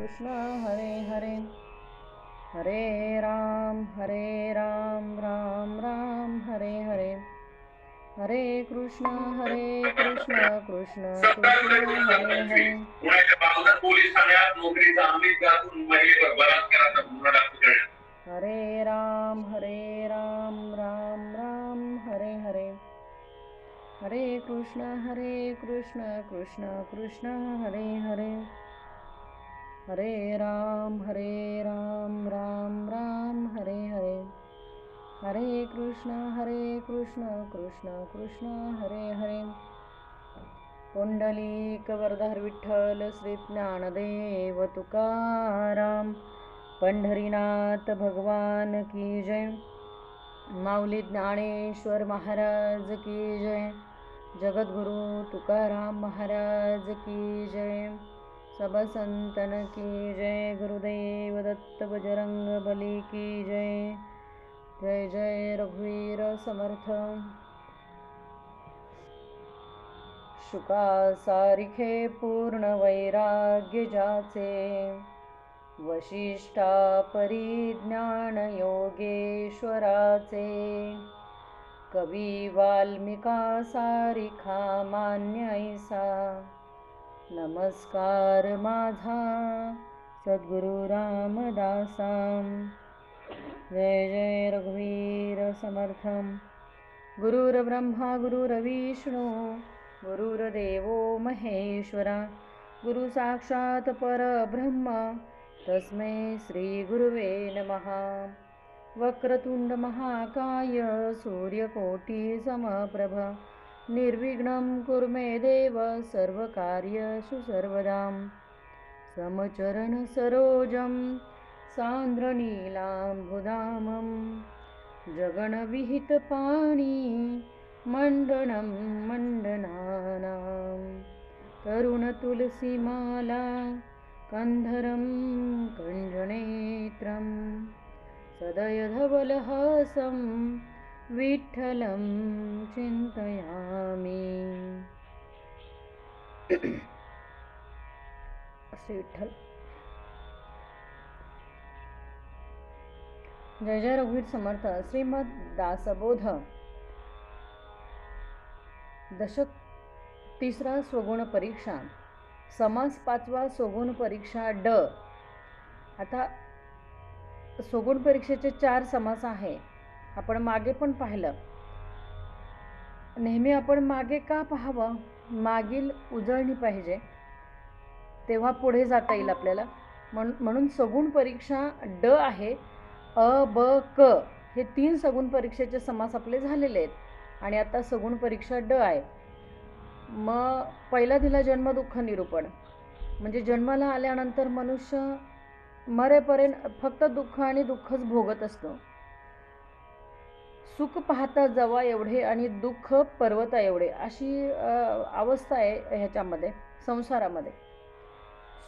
कृष्ण हरे हरे हरे राम राम राम हरे हरे हरे कृष्ण कृष्ण कृष्ण हरे हरे. पुण्याच्या बांधर पोलीस ठाण्यात नोकरीचा आमिष दाखवून महिलेवर बलात्काराचा गुन्हा दाखल करण्यात. हरे राम राम राम हरे हरे हरे कृष्ण कृष्ण कृष्ण हरे हरे हरे राम राम राम हरे हरे हरे कृष्ण कृष्ण हरे हरे. पुंडलिक वरदार विठ्ठल श्री ज्ञानदेव तुकाराम पंढरीनाथ भगवान की जय. माऊली ज्ञानेश्वर महाराज की जय. जगद्गुरु तुकाराम महाराज की जय. सब संतन की जय. गुरुदेव दत्त बजरंग बली की जय. जय जय रघुवीर समर्थ. शुका सारिखे पूर्ण वैराग्य जाचे, वशिष्ठा परिज्ञान योगेश्वराचे. कवी वाल्मिका सारिखा मान्य ऐसा, नमस्कार माझा सद्गुरु रामदासा. जय जय रघुवीर समर्थ. गुरुर्ब्रह्मा गुरुर्विष्णू गुरुर्देवो महेश्वरा. गुरु साक्षात परब्रह्म तस्मै श्री गुरुवे नमः. वक्रतुंड महाकाय सूर्यकोटि समप्रभ निर्विघ्नं कुरु मे देव सर्वकार्येषु सर्वदा. समचरण सरोजं सान्द्रनीलाम्बुधामं जगन्विहित पाणी मंडनं मंडनानां. तरुण तुलसीमाला कंधरं कंजनेत्रं सदयधवलहासं विठ्ठलं चिंतयामि. श्री विठ्ठल. जय जय रघुवीर समर्थ. श्रीमद दासबोध दशक 3 स्वगुण परीक्षा समास 5 स्वगुण परीक्षा ड. आता स्वगुण परीक्षेचे 4 समास आहे. आपण मागे पण पाहिलं. नेहमी आपण मागे का पाहावं? मागील उजळणी पाहिजे, तेव्हा पुढे जाता येईल आपल्याला. म्हणून सगुण परीक्षा ड आहे. अ ब क हे 3 सगुण परीक्षेचे समास आपले झालेले आहेत आणि आता सगुण परीक्षा ड आहे. मग पहिला दिला जन्म दुःख निरूपण. म्हणजे जन्माला आल्यानंतर मनुष्य मरेपर्यंत फक्त दुःख आणि दुःखच भोगत असतो. सुख पाहता जवा एवढे आणि दुःख पर्वता एवढे अशी अवस्था आहे ह्याच्यामध्ये, संसारामध्ये.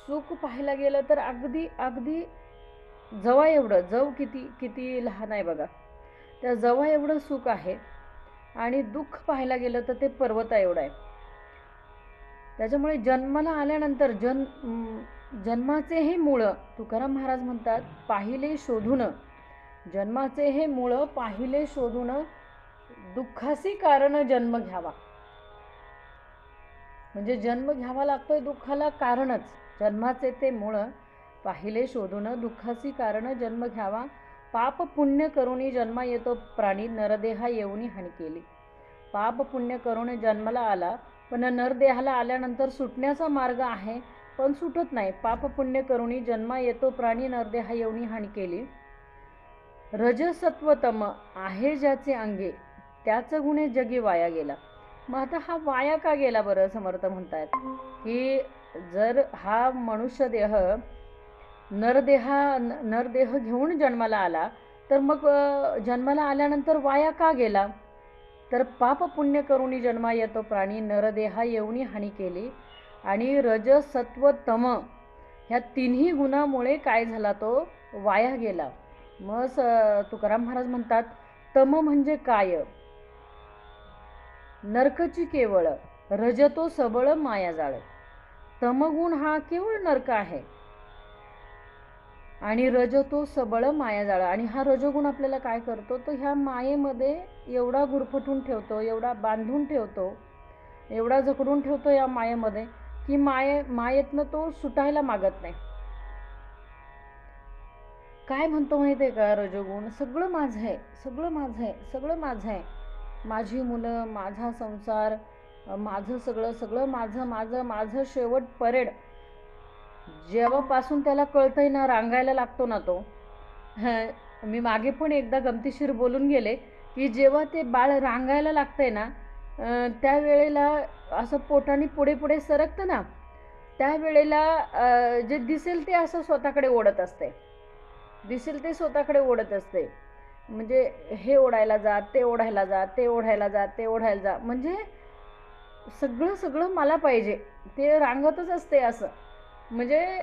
सुख पाहायला गेलं तर अगदी अगदी जवा एवढं, जव किती लहान आहे बघा, त्या जवा एवढं सुख आहे. आणि दुःख पाहायला गेलं तर ते पर्वता एवढं आहे. त्याच्यामुळे जन्माला आल्यानंतर जन्माचे हे मूळ तुकाराम महाराज म्हणतात, पाहिले शोधून. जन्माचे हे मूळ पाहिले शोधून, दुःखासी कारण जन्म घ्यावा. म्हणजे जन्म घ्यावा लागतोय दुःखाला कारणच. जन्माचे ते मूळ पाहिले शोधून, दुःखासी कारण जन्म घ्यावा. पाप पुण्य करुणी जन्मा येतो प्राणी, नरदेहा येऊनी हानी केली. पाप पुण्य करून जन्माला आला, पण नरदेहाला आल्यानंतर सुटण्याचा मार्ग आहे, पण सुटत नाही. पाप पुण्य करुणी जन्मा येतो प्राणी, नरदेहा येऊनी हानी केली. रजसत्वतम आहे ज्याचे अंगे, त्याच गुणे जगी वाया गेला. मग आता हा वाया का गेला बरं? समर्थ म्हणतात की जर हा मनुष्य देह नरदेह घेऊन जन्माला आला, तर मग जन्माला आल्यानंतर वाया का गेला? तर पाप पुण्य करुणी जन्मा येतो प्राणी, नरदेहा येऊनी हानी केली. आणि रज सत्व तम ह्या तिन्ही गुणामुळे काय झाला? तो वाया गेला. मग तुकाराम महाराज म्हणतात, तम म्हणजे काय? नरकची केवळ, रजतो सबळ माया जाळ. तमगुण हा केवळ नरक आहे. आणि रज तो सबळ मायाजाळ. आणि हा रजोगुण आपल्याला काय करतो, तर ह्या मायेमध्ये एवढा गुरफटून ठेवतो, एवढा बांधून ठेवतो, एवढा जकडून ठेवतो या मायेमध्ये की मायेतनं तो सुटायला मागत नाही. काय म्हणतो माहिती आहे का रजोगुण, सगळं माझं आहे, सगळं माझं आहे, सगळं माझं आहे, माझी मुलं, माझा संसार, माझं सगळं, सगळं माझं माझं माझं. शेवट परेड जेव्हापासून त्याला कळतंय ना, रांगायला लागतो ना तो. मी मागे पण एकदा गमतीशीर बोलून गेले की जेव्हा ते बाळ रांगायला लागतंय ना, त्यावेळेला असं पोटाने पुढे पुढे सरकतं ना, त्यावेळेला जे दिसेल ते असं स्वतःकडे ओढत असते, दिसेल ते स्वतःकडे ओढत असते. म्हणजे हे ओढायला जा, ते ओढायला जा, ते ओढायला जा, ते ओढायला जा, म्हणजे सगळं सगळं मला पाहिजे. ते रांगतच असते असं. म्हणजे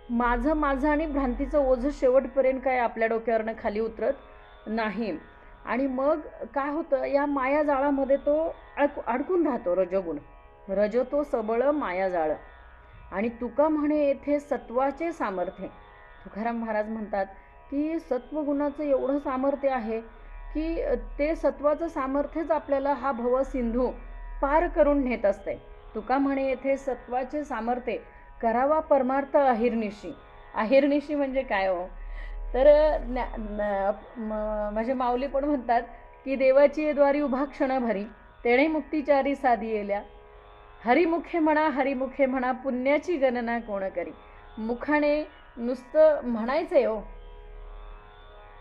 माझं माझं आणि भ्रांतीचं ओझं शेवटपर्यंत काय आपल्या डोक्यावरनं खाली उतरत नाही. आणि मग काय होतं, या मायाजाळामध्ये तो अडकून राहतो रजोगुण. रज तो सबळ मायाजाळ. आणि तुका म्हणे येथे सत्वाचे सामर्थ्य. तुकाराम महाराज म्हणतात की सत्वगुणाचं एवढं सामर्थ्य आहे की ते सत्वाचं सामर्थ्यच आपल्याला हा भवसिंधू पार करून नेत असते. तुका म्हणे येथे सत्वाचे सामर्थ्य, करावा परमार्थ अहिर्निशी. अहिर्निशी म्हणजे काय हो, तर माझे माऊली पण म्हणतात की देवाची द्वारी उभा क्षणभरी, तेणे मुक्तिचारी साधी येल्या. हरिमुखे म्हणा, हरिमुखे म्हणा, पुण्याची गणना कोण करी. मुखाने नुसतं म्हणायचंय हो,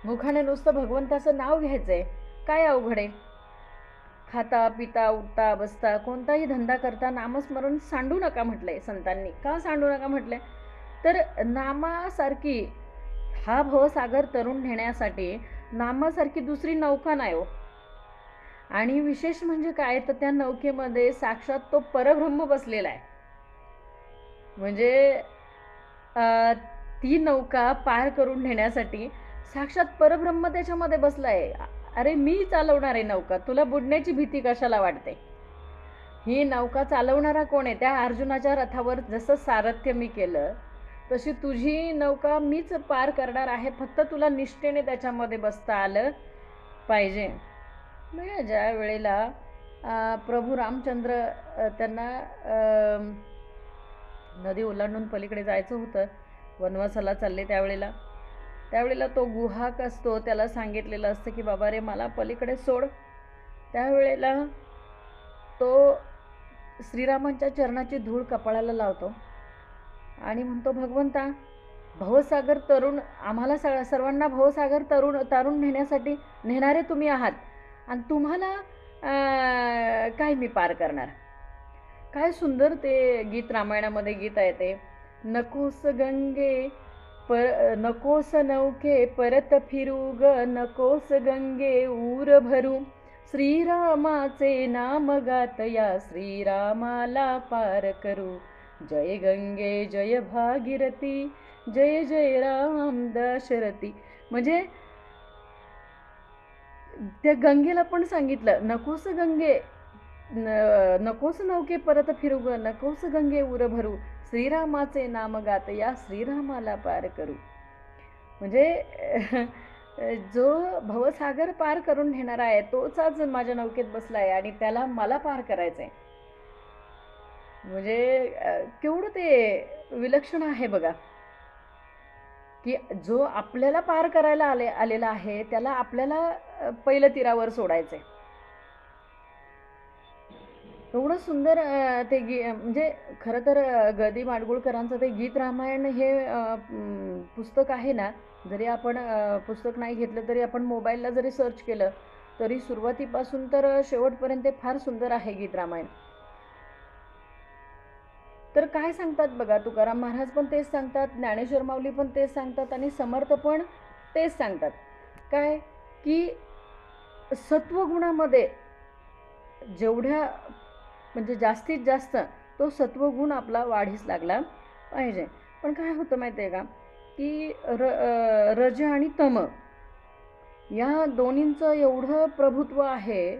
मुखाने नुसतं भगवंताचं नाव घ्यायचंय, काय अवघड आहे. खाता पिता उठता बसता कोणताही धंदा करता नामस्मरण सांडू नका म्हटलंय संतांनी. का सांडू नका म्हटलंय, तर नामासारखी हा भवसागर तरुण नेण्यासाठी नामासारखी दुसरी नौका नाही हो. आणि विशेष म्हणजे काय, तर त्या नौकेमध्ये साक्षात तो परब्रह्म बसलेला आहे. म्हणजे ती नौका पार करून नेण्यासाठी साक्षात परब्रह्म त्याच्यामध्ये बसलाय. अरे मी चालवणार आहे नौका, तुला बुडण्याची भीती कशाला वाटते. ही नौका चालवणारा कोण आहे, त्या अर्जुनाच्या रथावर जसं सारथ्य मी केलं तशी तुझी नौका मीच पार करणार आहे, फक्त तुला निष्ठेने त्याच्यामध्ये बसता आलं पाहिजे. म्हणजे ज्या वेळेला प्रभू रामचंद्र त्यांना नदी ओलांडून पलीकडे जायचं होतं, वनवासाला चालले, त्यावेळेला तो गुहाक असतो, त्याला सांगितलेलं असतं की बाबा रे मला पलीकडे सोड. त्यावेळेला तो श्रीरामांच्या चरणाची धूळ कपाळाला लावतो आणि म्हणतो, भगवंता भवसागर तरुण, आम्हाला सर्वांना भवसागर तारून नेण्यासाठी नेणारे तुम्ही आहात, आणि तुम्हाला काय मी पार करणार. काय सुंदर ते गीत रामायणामध्ये गीत आहे ते, नकोस गंगे नकोस नौके परत फिरू ग, नकोस गंगे ऊर भरू, श्रीरामाचे नाम गात या श्रीरामाला पार करू. जय गंगे जय भागीरथी, जय जय राम दशरथी. म्हणजे त्या गंगेला पण सांगितलं, नकोस गंगे नकोस नौके परत फिरू ग, नकोस गंगे उर भरू, श्रीरामाचे नाम गात या श्रीरामाला पार करू. म्हणजे जो भवसागर पार करून नेणारा आहे तोच आज माझ्या नौकेत बसलाय आणि त्याला मला पार करायचंय. म्हणजे केवढं ते विलक्षण आहे बघा, की जो आपल्याला पार करायला आलेला आहे त्याला आपल्याला पहिलं तीरावर सोडायचंय. एवढं सुंदर ते म्हणजे खरं तर ग. माडगूळकरांचं ते गीत रामायण हे पुस्तक आहे ना, जरी आपण पुस्तक नाही घेतलं तरी आपण मोबाईलला जरी सर्च केलं तरी सुरुवातीपासून तर शेवटपर्यंत ते फार सुंदर आहे गीत रामायण. तर काय सांगतात बघा, तुकाराम महाराज पण तेच सांगतात, ज्ञानेश्वर माऊली पण तेच सांगतात आणि समर्थ पण तेच सांगतात, काय की सत्वगुणामध्ये जेवढ्या म्हणजे जास्तीत जास्त तो सत्वगुण आपला वाढीस लागला पाहिजे. पण काय होतं माहिती आहे का, की रज आणि तम या दोन्हींचं एवढं प्रभुत्व आहे,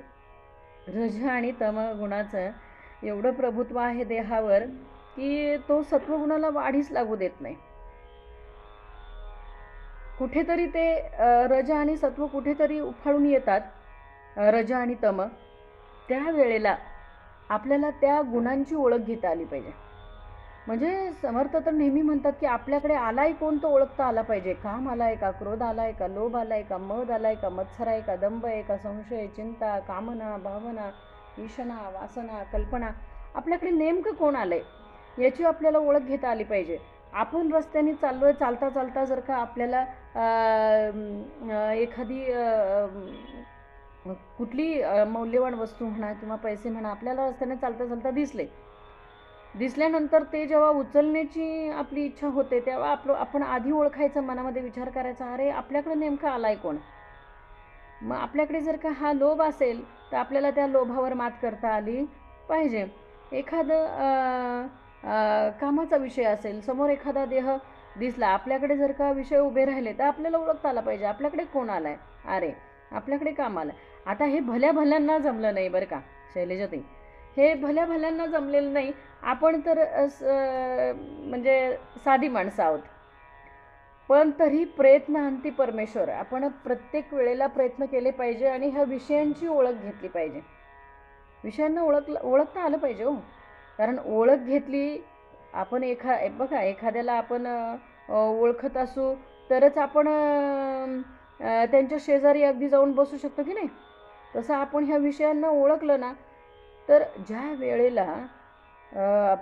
रज आणि तम गुणाचं एवढं प्रभुत्व आहे देहावर की तो सत्वगुणाला वाढीस लागू देत नाही. कुठेतरी ते रज आणि सत्व कुठेतरी उफाळून येतात, रज आणि तम, त्यावेळेला आपल्याला त्या गुणांची ओळख घेता आली पाहिजे. म्हणजे समर्थ तर नेहमी म्हणतात की आपल्याकडे आलाय कोण तो ओळखता आला पाहिजे. काम आलाय का, क्रोध आलाय का, लोभ आलाय का, मद आलाय का, मत्सर आहे का, दंभ आहे का, संशय, चिंता, कामना, भावना, ईशना, वासना, कल्पना, आपल्याकडे नेमकं कोण आलंय याची आपल्याला ओळख घेता आली पाहिजे. आपण रस्त्याने चाललोय, चालता चालता जर का आपल्याला एखादी कुठली मौल्यवान वस्तू म्हणा किंवा पैसे म्हणा आपल्याला रस्त्याने चालता चालता दिसल्यानंतर ते जेव्हा उचलण्याची आपली इच्छा होते तेव्हा आपण आधी ओळखायचं, मनामध्ये विचार करायचा, अरे आपल्याकडे नेमका आलाय कोण. मग आपल्याकडे जर का हा लोभ असेल तर आपल्याला त्या लोभावर मात करता आली पाहिजे. एखादं कामाचा विषय असेल, समोर एखादा देह दिसला, आपल्याकडे जर का विषय उभे राहिले तर आपल्याला ओळखता आला पाहिजे आपल्याकडे कोण आलाय, अरे आपल्याकडे काम आलं. आता हे भल्या भल्यांना जमलं नाही बरं का शैलजाताई, हे भल्या भल्यांना जमलेलं नाही. आपण तर म्हणजे साधी माणसं आहोत, पण तरी प्रयत्नांती परमेश्वर. आपण प्रत्येक वेळेला प्रयत्न केले पाहिजे आणि ह्या विषयांची ओळख घेतली पाहिजे. विषयांना ओळखता आलं पाहिजे हो. कारण ओळख घेतली आपण बघा एखाद्याला आपण ओळखत असू तरच आपण त्यांच्या शेजारी अगदी जाऊन बसू शकतो की नाही. तसं आपण ह्या विषयांना ओळखलं ना तर ज्या वेळेला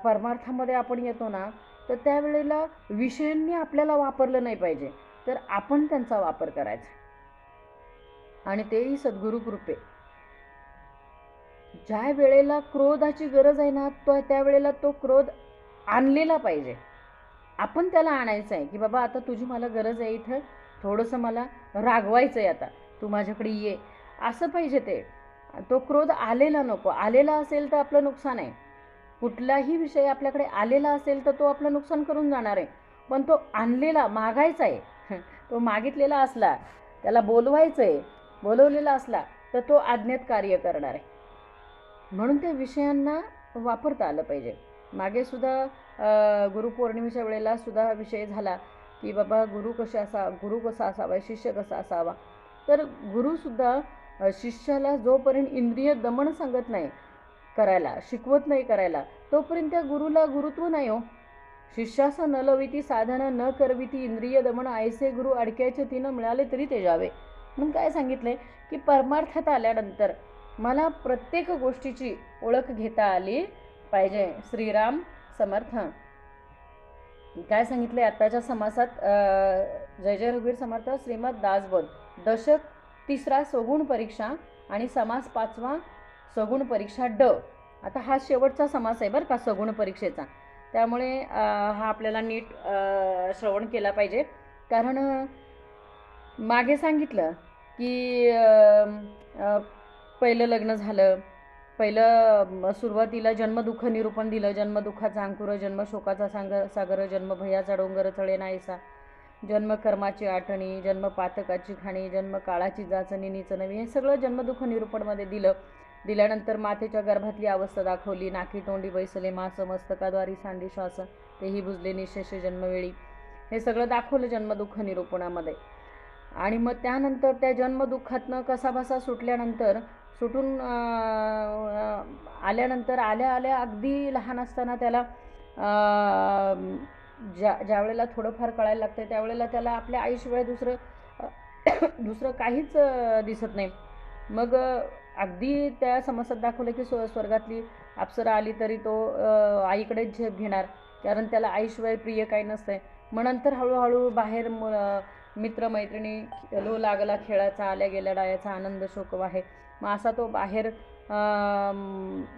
परमार्थामध्ये आपण येतो ना तर त्यावेळेला विषयांनी आपल्याला वापरलं नाही पाहिजे, तर आपण त्यांचा वापर करायचा. आणि तेही सद्गुरु कृपे. ज्या वेळेला क्रोधाची गरज आहे ना त्यावेळेला तो क्रोध आणलेला पाहिजे. आपण त्याला आणायचं आहे की बाबा आता तुझी मला गरज आहे, इथं थोडंसं मला रागवायचं आहे, आता तू माझ्याकडे ये, असं पाहिजे. तो क्रोध आलेला नको. आलेला असेल तर आपलं नुकसान आहे. कुठलाही विषय आपल्याकडे आलेला असेल तर तो आपलं नुकसान करून जाणार आहे. पण तो आणलेला मागायचा आहे, तो मागितलेला असला, त्याला बोलवायचं आहे, बोलवलेला असला तर तो आज्ञेत कार्य करणार आहे. म्हणून त्या विषयांना वापरता आलं पाहिजे. मागे सुद्धा गुरुपौर्णिमेच्या वेळेला सुद्धा विषय झाला की बाबा गुरु कसा असावा, शिष्य कसा असावा. तर गुरुसुद्धा शिष्याला जोपर्यंत इंद्रिय दमन सांगत नाही करायला, शिकवत नाही करायला, तोपर्यंत त्या गुरुला गुरुत्व नाही हो. शिष्यास न लविती साधन न करविती इंद्रिय दमन, ऐसे गुरु अडक्याचे तिनं मिळाले तरी ते जावे. म्हणून काय सांगितलंय की परमार्थात आल्यानंतर मला प्रत्येक गोष्टीची ओळख घेता आली पाहिजे. श्रीराम समर्थ. काय सांगितलंय आत्ताच्या समासात, जय जय रघुवीर समर्थ, श्रीमद दासबोध, दशक 3 सगुण परीक्षा आणि समास 5 सगुण परीक्षा ड. आता हा शेवटचा समास आहे बरं का सगुण परीक्षेचा, त्यामुळे हा आपल्याला नीट श्रवण केला पाहिजे. कारण मागे सांगितलं की पहिलं लग्न झालं, पहिलं सुरुवातीला जन्मदुःख निरूपण दिलं. जन्मदुःखाचा अंकुर, जन्मशोकाचा सागर, जन्मभयाचा डोंगर चळे नाहीसा, जन्मकर्माची आठणी, जन्मपातकाची खाणी, जन्मकाळाची जाचणी नीच नवी, हे सगळं जन्मदुःख निरूपणमध्ये दिलं. दिल्यानंतर मातेच्या गर्भातली अवस्था दाखवली. नाकी तोंडी बैसले मास, मस्तकाद्वारी सांडी श्वास, तेही बुजले निशेष जन्मवेळी, हे सगळं दाखवलं जन्मदुःख निरूपणामध्ये. आणि मग त्यानंतर त्या जन्मदुःखातनं कसाबसा सुटून आल्यानंतर आल्या अगदी लहान असताना त्याला ज्या वेळेला थोडंफार कळायला लागतं त्यावेळेला त्याला आपल्या आईशिवाय दुसरं काहीच दिसत नाही. मग अगदी त्या समस्यात दाखवलं की स्वर्गातली अप्सरा आली तरी तो आईकडेच झेप घेणार, कारण त्याला आईशिवाय प्रिय काही नसतंय. मग नंतर हळूहळू बाहेर मित्रमैत्रिणी लो लागला खेळाचा, आल्या गेल्या डायाचा आनंद शोक वाहे. मग असा तो बाहेर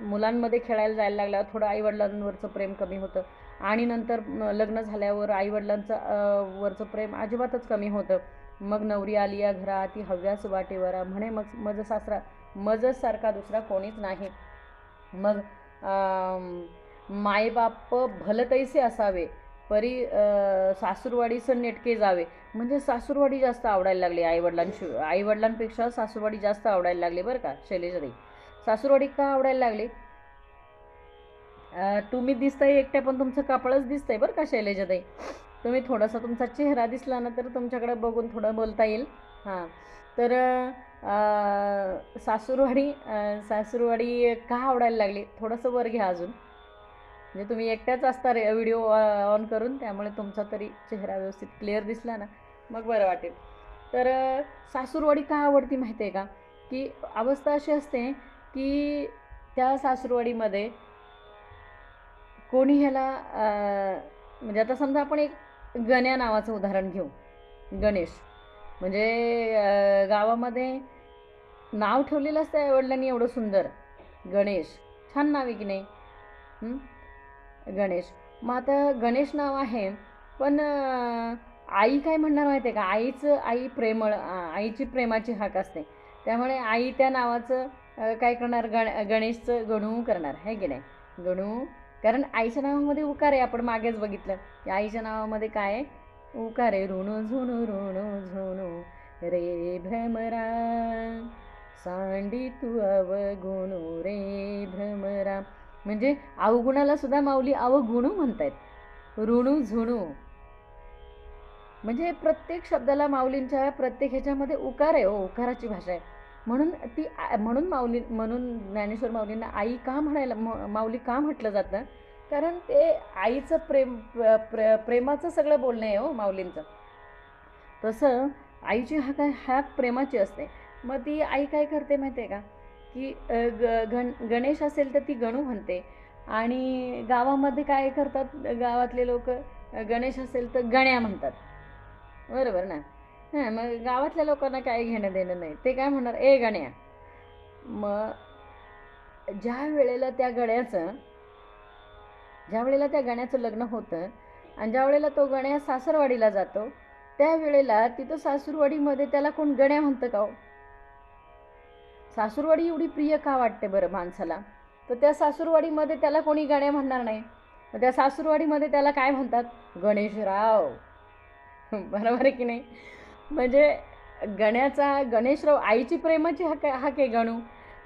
मुलांमध्ये खेळायला जायला लागला. थोडं आईवडिलांवरचं प्रेम कमी होतं आणि नंतर लग्न झाल्यावर आईवडिलांचं वरचं प्रेम अजिबातच कमी होतं. मग नवरी आली या घरा, ती हव्यास वाटेवरा, म्हणे मजसारखा दुसरा कोणीच नाही. मग मायबाप भलतैसे असावे, परी सासूरवाडीचं नेटके जावे. म्हणजे सासूरवाडी जास्त आवडायला लागली आईवडिलांपेक्षा सासूरवाडी जास्त आवडायला लागली बरं का शैलेजाताई. सासूरवाडी का आवडायला लागली? तुम्ही दिसताय एकट्या पण तुमचं कपाळच दिसतंय बरं का शैलेजाताई. तुम्ही थोडासा तुमचा चेहरा दिसला ना तर तुमच्याकडे बघून थोडं बोलता येईल. हां, तर सासूरवाडी का आवडायला लागली? थोडंसं वर घ्या अजून. म्हणजे तुम्ही एकट्याच असता रे व्हिडिओ ऑन करून, त्यामुळे तुमचा तरी चेहरा व्यवस्थित क्लिअर दिसला ना मग बरं वाटेल. तर सासूरवाडी का आवडती माहिती आहे का? की अवस्था अशी असते की त्या सासूरवाडीमध्ये कोणी ह्याला म्हणजे आता समजा आपण एक गण्या नावाचं उदाहरण घेऊ. गणेश म्हणजे गावामध्ये नाव ठेवलेलं असतं आईवडिलांनी एवढं सुंदर, गणेश. छान नाव आहे की नाही? गणेश. मग आता गणेश नाव आहे, पण आई काय म्हणणार माहिती आहे का? आई प्रेमळ, आईची प्रेमाची हाक असते. त्यामुळे आई त्या नावाचं काय करणार? गणेशचं गणू करणार, आहे की नाही? गणू. कारण आईच्या नावामध्ये उकार आहे. आपण मागेच बघितलं की आईच्या नावामध्ये काय आहे? उकार आहे. ऋणू झुणू ऋणू झुणू रे भ्रमरा, सांडी तू अवगुणू रे भ्रमरा. म्हणजे अवगुणाला सुद्धा माऊली अवगुणू म्हणतायत. ऋणू झुणू म्हणजे प्रत्येक शब्दाला माऊलींच्या प्रत्येक ह्याच्यामध्ये उकार आहे. उकाराची भाषा आहे. म्हणून ज्ञानेश्वर माऊलींना आई का म्हणायला माऊली का म्हटलं जातं? कारण ते आईचं प्रेमाचं सगळं बोलणं आहे हो माऊलींचं. तसं आईची हाक प्रेमाची असते. मग ती आई काय करते माहिती आहे का? की गणेश असेल तर ती गणू म्हणते. आणि गावामध्ये काय करतात गावातले लोक? गणेश असेल तर गण्या म्हणतात, बरोबर ना? हां, मग गावातल्या लोकांना काय घेणं देणं नाही. ते काय म्हणणार? ए गण्या. मग ज्या वेळेला त्या गण्याचं लग्न होतं आणि ज्या वेळेला तो गण्या सासरवाडीला जातो, त्यावेळेला तिथं सासूरवाडीमध्ये त्याला कोण गण्या म्हणतं का हो? सासूरवाडी एवढी प्रिय का वाटते बरं माणसाला? तर त्या सासूरवाडीमध्ये त्याला कोणी गण्या म्हणणार नाही. मग त्या सासूरवाडीमध्ये त्याला काय म्हणतात? गणेशराव. बरोबर आहे की नाही? म्हणजे गणेशराव आईची प्रेमाची हाक आहे गणू.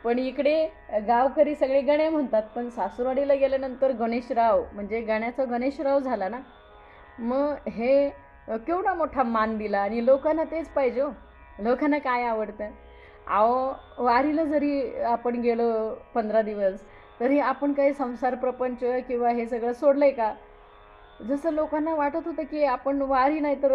पण इकडे गावकरी सगळे गण्या म्हणतात. पण सासूरवाडीला गेल्यानंतर गणेशराव म्हणजे गण्याचा गणेशराव झाला ना. मग हे केवढा मोठा मान दिला. आणि लोकांना तेच पाहिजे हो. लोकांना काय आवडतं? वारीला जरी आपण गेलो 15 दिवस, तरी आपण काही संसार प्रपंच किंवा हे सगळं सोडलंय का? जसं लोकांना वाटत होतं की आपण वारी नाही तर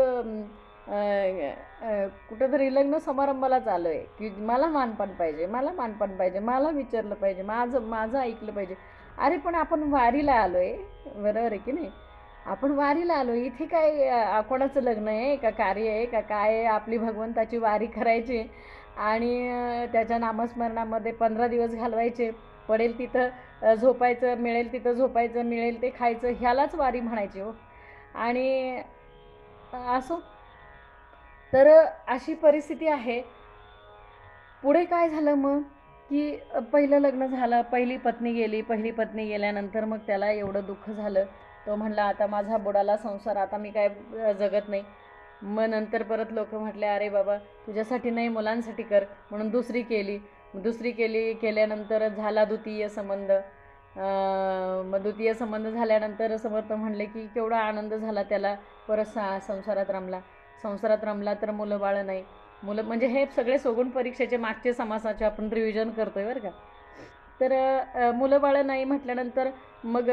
कुठेतरी लग्न समारंभाला चालू आहे, की मला मानपान पाहिजे, मला विचारलं पाहिजे, माझं ऐकलं पाहिजे. अरे पण आपण वारीला आलो आहे, बरोबर आहे की नाही? आपण वारीला आलो, इथे काय कोणाचं लग्न आहे का कार्य आहे का काय आहे? आपली भगवंताची वारी करायची आणि त्याच्या नामस्मरणामध्ये 15 दिवस घालवायचे. पडेल तिथं झोपायचं, मिळेल तिथं झोपायचं, मिळेल ते खायचं, ह्यालाच वारी म्हणायची हो. आणि असो, तर अशी परिस्थिती आहे. पुढे काय झालं मग? की पहिलं लग्न झालं, पहिली पत्नी गेल्यानंतर मग त्याला एवढं दुःख झालं. तो म्हणला आता माझा बुडाला संसार, आता मी काय जगत नाही. मग नंतर परत लोक म्हटले अरे बाबा तुझ्यासाठी नाही मुलांसाठी कर, म्हणून दुसरी केल्यानंतर झाला द्वितीय संबंध. मग द्वितीय संबंध झाल्यानंतर समर्थ म्हणले की केवढा आनंद झाला त्याला. परत संसारात रमला तर मुलं बाळ नाही. म्हणजे हे सगळे सोगुण परीक्षेचे मागचे समासाचे आपण रिव्हिजन करतोय बरं का. तर मुलं बाळ नाही म्हटल्यानंतर मग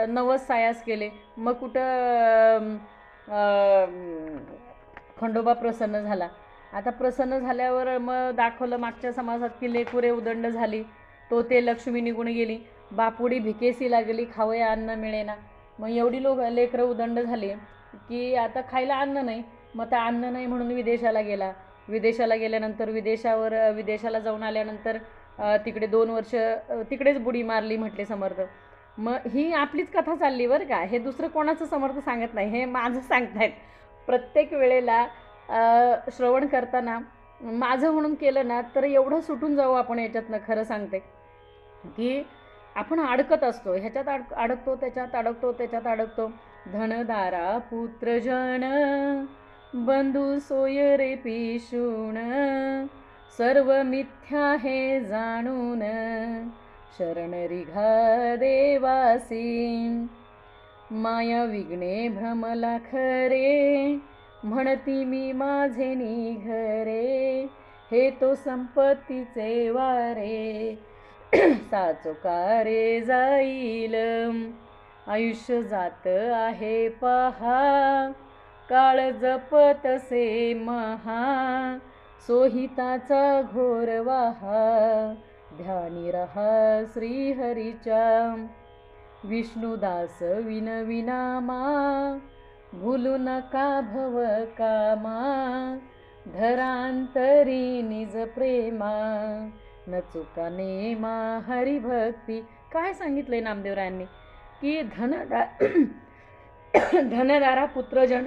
नवस सायास केले. मग कुठं खंडोबा प्रसन्न झाला. आता प्रसन्न झाल्यावर मग दाखवलं मागच्या समाजात की लेकुरे उदंड झाली, तो ते लक्ष्मी निघून गेली, बापुडी भिकेसी लागली, खावया अन्न मिळेना. मग एवढी लेकरं उदंड झाली की आता खायला अन्न नाही. मग त्या अन्न नाही म्हणून विदेशाला गेल्यानंतर विदेशाला जाऊन आल्यानंतर तिकडे 2 वर्ष तिकडेच बुडी मारली म्हटले समर्थ. मग ही आपलीच कथा चालली बरं का. हे दुसरं कोणाचं समर्थ सांगत नाही, हे माझं सांगतायत. प्रत्येक वेळेला श्रवण करताना माझं म्हणून केलं ना तर एवढं सुटून जाऊ आपण याच्यातनं. खरं सांगते की आपण अडकत असतो, ह्याच्यात अडकतो, त्याच्यात अडकतो. धनदारा पुत्रजन बंधू सोय रे पिशून, सर्व मिथ्या हे जाणून शरण रिघा देवासी. माया विघ्ने भ्रमला खरे, म्हणती मी माझे निघरे, हे तो संपत्तीचे वारे, साचोकारे जाईल, आयुष्य जात आहे पहा, काळ जपतसे महा, सोहिताचा घोर वाहा, ध्यानी रहा श्रीहरीच्या, विष्णुदास विनविनामा, भूलू नका भव कामा, धरांतरी निज प्रेमा, न चुका नेमा हरिभक्ती. काय सांगितलंय नामदेवरायांनी की धनदारा पुत्रजन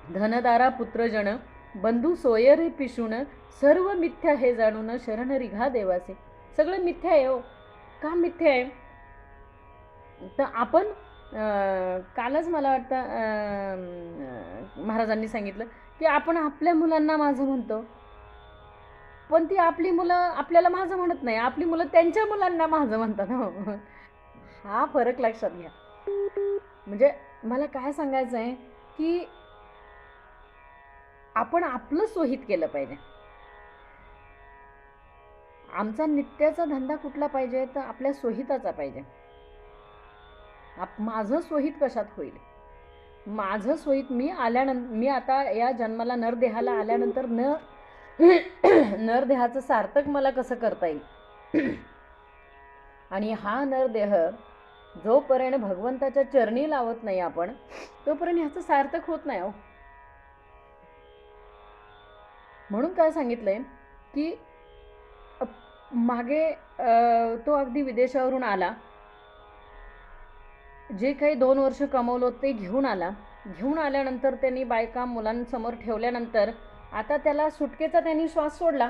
धनदारा पुत्रजन, बंधू सोयरे पिशून, सर्व मिथ्या हे जाणून, शरण रिघा देवासे. सगळं मिथ्या आहे हो. का मिथ्या आहे तर आपण कालच मला वाटतं महाराजांनी सांगितलं की आपण आपल्या मुलांना माझं म्हणतो, पण ती आपली मुलं आपल्याला माझं म्हणत नाही, आपली मुलं त्यांच्या मुलांना माझं म्हणतात. हो, हा फरक लक्षात घ्या. म्हणजे मला काय सांगायचं आहे की आपण आपलं सोहित केलं पाहिजे. आमचा नित्याचा धंदा कुठला पाहिजे तर आपल्या सोहिताचा पाहिजे. माझं सोहित कशात होईल, माझं सोहित मी आता या जन्माला नरदेहाला आल्यानंतर नरदेहाचं सार्थक मला कसं करता येईल. आणि हा नरदेह जोपर्यंत भगवंताच्या चरणी लावत नाही आपण, तोपर्यंत ह्याचं सार्थक होत नाही हो. म्हणून काय सांगितलंय की मागे तो अगदी विदेशावरून आला, जे काही 2 वर्ष कमवलं ते घेऊन आल्यानंतर त्यांनी बायका मुलांसमोर ठेवल्यानंतर आता त्याला सुटकेचा त्यांनी श्वास सोडला.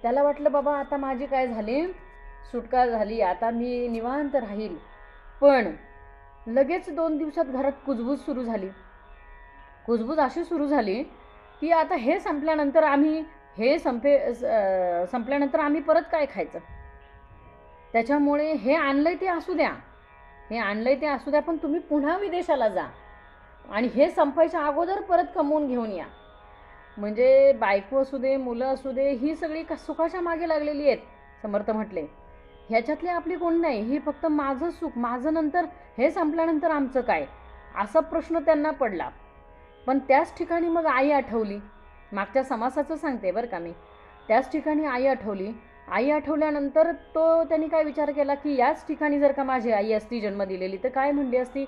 त्याला वाटलं बाबा आता माझी काय झाली, सुटका झाली, आता मी निवांत राहील. पण लगेच 2 दिवसात घरात कुजबूज सुरू झाली. कुजबूज अशी सुरू झाली की आता हे संपल्यानंतर आम्ही परत काय खायचं. त्याच्यामुळे हे आणलंय ते असू द्या, पण तुम्ही पुन्हा विदेशाला जा आणि हे संपायच्या अगोदर परत कमवून घेऊन या. म्हणजे बायको असू दे, मुलं असू दे, ही सगळी सुखाच्या मागे लागलेली आहेत. समर्थ म्हटले ह्याच्यातली आपली कोण नाही, ही फक्त माझं सुख, माझं नंतर, हे संपल्यानंतर आमचं काय, असा प्रश्न त्यांना पडला. पण त्याच ठिकाणी मग आई आठवली. मागच्या समासाचं सांगते बरं का मी. त्याच ठिकाणी आई आठवल्यानंतर त्यांनी काय विचार केला की याच ठिकाणी जर का माझी आई असती जन्म दिलेली तर काय म्हणली असती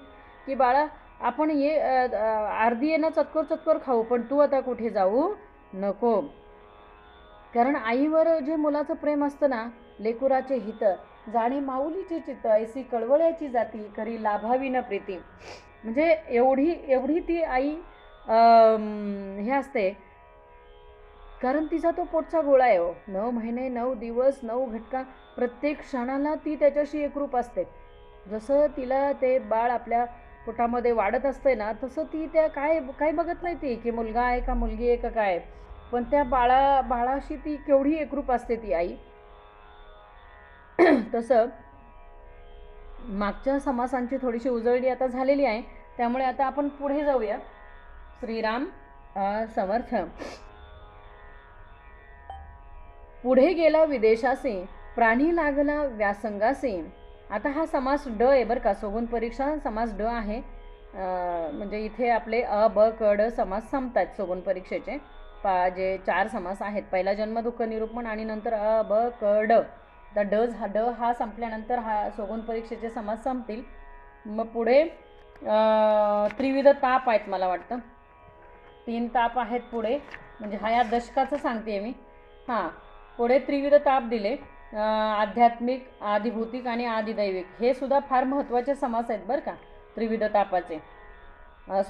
की बाळा आपण ये अर्धी ये ना चतकोर खाऊ, पण तू आता कुठे जाऊ नको. कारण आईवर जे मुलाचं प्रेम असतं ना, लेकुराचे हित जाणे माऊलीची चित्त, ऐसी कळवळ्याची जाती करी लाभावी न प्रीती. म्हणजे एवढी ती आई हे असते, कारण तिचा तो पोटचा गोळा आहे हो. 9 महिने 9 दिवस 9 घटका, प्रत्येक क्षणाला ती त्याच्याशी एकरूप असते. जसं तिला ते बाळ आपल्या पोटामध्ये वाढत असते ना, तसं ती त्या काय बघत नाही ती की मुलगा आहे का मुलगी आहे का काय, पण त्या बाळाशी ती केवढी एकरूप असते ती आई. तसं मागच्या समासांची थोडीशी उजळणी आता झालेली आहे, त्यामुळे आता आपण पुढे जाऊया. श्रीराम समर्थ. पुढे गेला विदेशासे, प्राणी लागला व्यासंगासे. आता हा समास ड आहे बरं का, सोगुण परीक्षा समास ड आहे. म्हणजे इथे आपले अ ब क ड समास संपतात सोगुण परीक्षेचे. जे 4 समास आहेत, पहिला जन्म दुःख निरूपण आणि नंतर अ ब क ड. तर ड हा संपल्यानंतर हा सोगुण परीक्षेचे समास संपतील. मग पुढे त्रिविध ताप आहेत, मला वाटतं 3 ताप आहेत पुढे. म्हणजे हा या दशकाचं सांगते मी. हां, पुढे त्रिविध ताप दिले, आध्यात्मिक, आधिभौतिक आणि आदिदैविक. हे सुद्धा फार महत्त्वाचे समास आहेत बरं का त्रिविध तापाचे.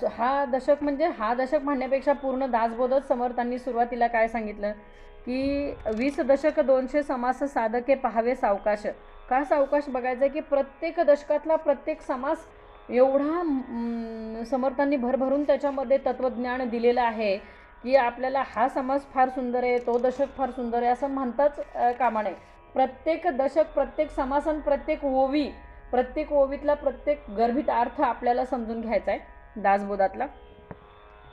हा दशक म्हणण्यापेक्षा पूर्ण दासबोधच समर्थांनी सुरुवातीला काय सांगितलं की 20 दशक 200 समास साधके पाहावे सावकाश. का सावकाश बघायचं की प्रत्येक दशकातला प्रत्येक समास एवढा समर्थांनी भरभरून त्याच्यामध्ये तत्त्वज्ञान दिलेलं आहे की आपल्याला हा समास फार सुंदर आहे, तो दशक फार सुंदर आहे असं म्हणताच कामा नये. प्रत्येक दशक, प्रत्येक समासन, प्रत्येक ओवी प्रत्येक ओवीतला प्रत्येक गर्भित अर्थ आपल्याला समजून घ्यायचा आहे दासबोधातला.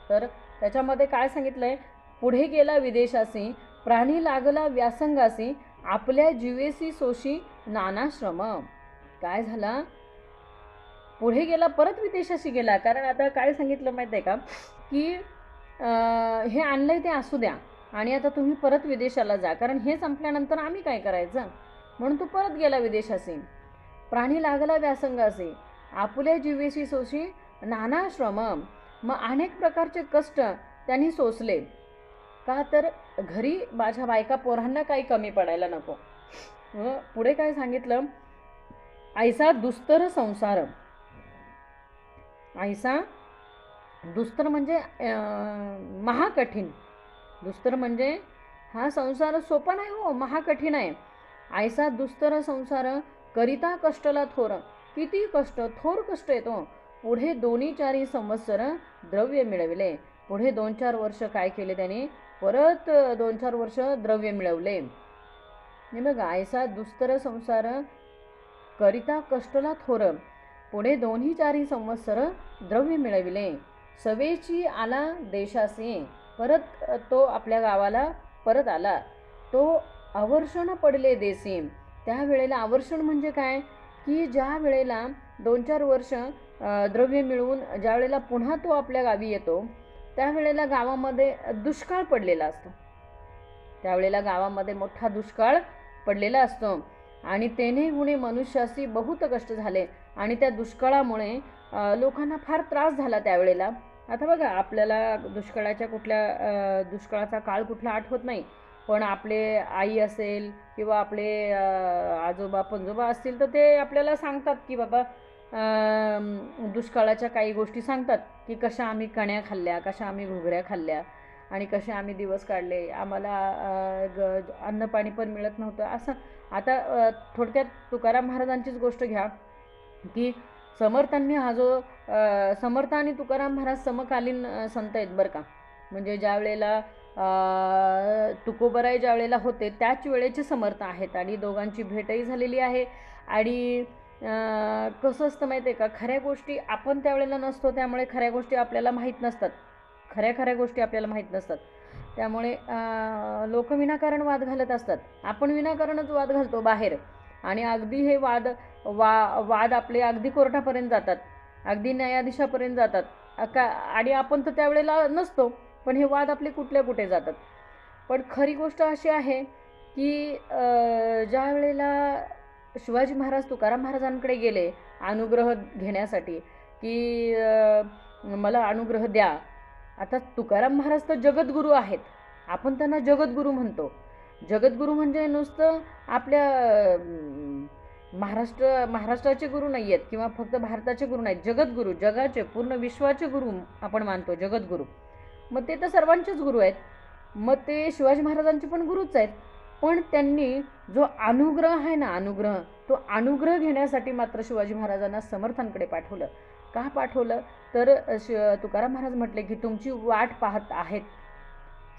तर त्याच्यामध्ये काय सांगितलंय, पुढे गेला विदेशासी प्राणी लागला व्यासंगासी आपल्या जीवेसी सोशी नाना श्रम. काय झाला, पुढे गेला, परत विदेशाशी गेला. कारण आता काय सांगितलं माहिती आहे का, की हे आणलंय ते असू द्या आणि आता तुम्ही परत विदेशाला जा, कारण हे संपल्यानंतर आम्ही काय करायचं, म्हणून तो परत गेला विदेशासी. प्राणी लागला व्यासंगासी आपुल्या जीवेशी सोशी नाना श्रम. मग अनेक प्रकारचे कष्ट त्यांनी सोसले. का तर घरी माझ्या बायका पोरांना काही कमी पडायला नको. पुढे काय सांगितलं, ऐसा दुस्तर संसार. ऐसा दुस्तर म्हणजे महाकठीण. दुस्तर म्हणजे हा संसार सोपा नाही हो, महाकठीण आहे. ऐसा दुस्तर संसार करिता कष्टला थोर. किती कष्ट, थोर कष्ट येतो. पुढे 2-4 संवत्सर द्रव्य मिळविले. पुढे 2-4 वर्ष काय केले त्याने, परत 2-4 वर्ष द्रव्य मिळवले. हे बघा, ऐसा दुस्तर संसार करिता कष्टला थोर. पुढे 2-4 संवत्सर द्रव्य मिळविले. सवेची आला देशासी. परत तो आपल्या गावाला परत आला. तो आवर्षण पडले देसी. त्यावेळेला आवर्षण म्हणजे काय, की ज्या वेळेला 2-4 वर्ष द्रव्य मिळवून ज्या वेळेला पुन्हा तो आपल्या गावी येतो, त्यावेळेला गावामध्ये दुष्काळ पडलेला असतो. त्यावेळेला गावामध्ये मोठा दुष्काळ पडलेला असतो आणि तेने गुणे मनुष्यासी बहुत कष्ट झाले. आणि त्या दुष्काळामुळे लोकांना फार त्रास झाला त्यावेळेला. आता बघा, आपल्याला दुष्काळाचा काळ कुठला आठवत नाही, पण आपले आई असेल किंवा आपले आजोबा पणजोबा असतील तर ते आपल्याला सांगतात की बाबा दुष्काळाच्या काही गोष्टी सांगतात, की कशा आम्ही कण्या खाल्ल्या, कशा आम्ही घुगऱ्या खाल्ल्या आणि कसे आम्ही दिवस काढले, आम्हाला अन्न पाणी पण मिळत नव्हतं असं. आता थोडक्यात तुकाराम महाराजांचीच गोष्ट घ्या, की समर्थांनी हा जो समर्थ आणि तुकाराम महाराज समकालीन संत आहेत बरं का. म्हणजे ज्या वेळेला तुकोबराय ज्या वेळेला होते त्याच वेळेचे समर्थ आहेत आणि दोघांची भेटही झालेली आहे. आणि कसं असतं माहिती आहे का, खऱ्या गोष्टी आपण त्यावेळेला नसतो, त्यामुळे खऱ्या गोष्टी आपल्याला माहीत नसतात. खऱ्या गोष्टी आपल्याला माहीत नसतात, त्यामुळे लोक विनाकारण वाद घालत असतात. आपण विनाकारणच वाद घालतो बाहेर आणि अगदी हे वाद आपले अगदी कोर्टापर्यंत जातात, अगदी न्यायाधीशापर्यंत जातात आणि आपण तर त्यावेळेला नसतो, पण हे वाद आपले कुठल्या कुठे जातात. पण खरी गोष्ट अशी आहे की ज्या वेळेला शिवाजी महाराज तुकाराम महाराजांकडे गेले अनुग्रह घेण्यासाठी, की मला अनुग्रह द्या. आता तुकाराम महाराज तर जगद्गुरू आहेत, आपण त्यांना जगद्गुरू म्हणतो. जगद्गुरू म्हणजे नुसतं आपल्या महाराष्ट्राचे गुरु नाही आहेत किंवा फक्त भारताचे गुरु नाहीत, जगद्गुरू, जगाचे पूर्ण विश्वाचे गुरु आपण मानतो, जगद्गुरू. मग ते तर सर्वांचेच गुरु आहेत, मग ते शिवाजी महाराजांचे पण गुरुच आहेत. पण त्यांनी जो अनुग्रह आहे ना, तो अनुग्रह घेण्यासाठी मात्र शिवाजी महाराजांना समर्थांकडे पाठवलं. का पाठवलं तर तुकाराम महाराज म्हटले की तुमची वाट पाहत आहेत,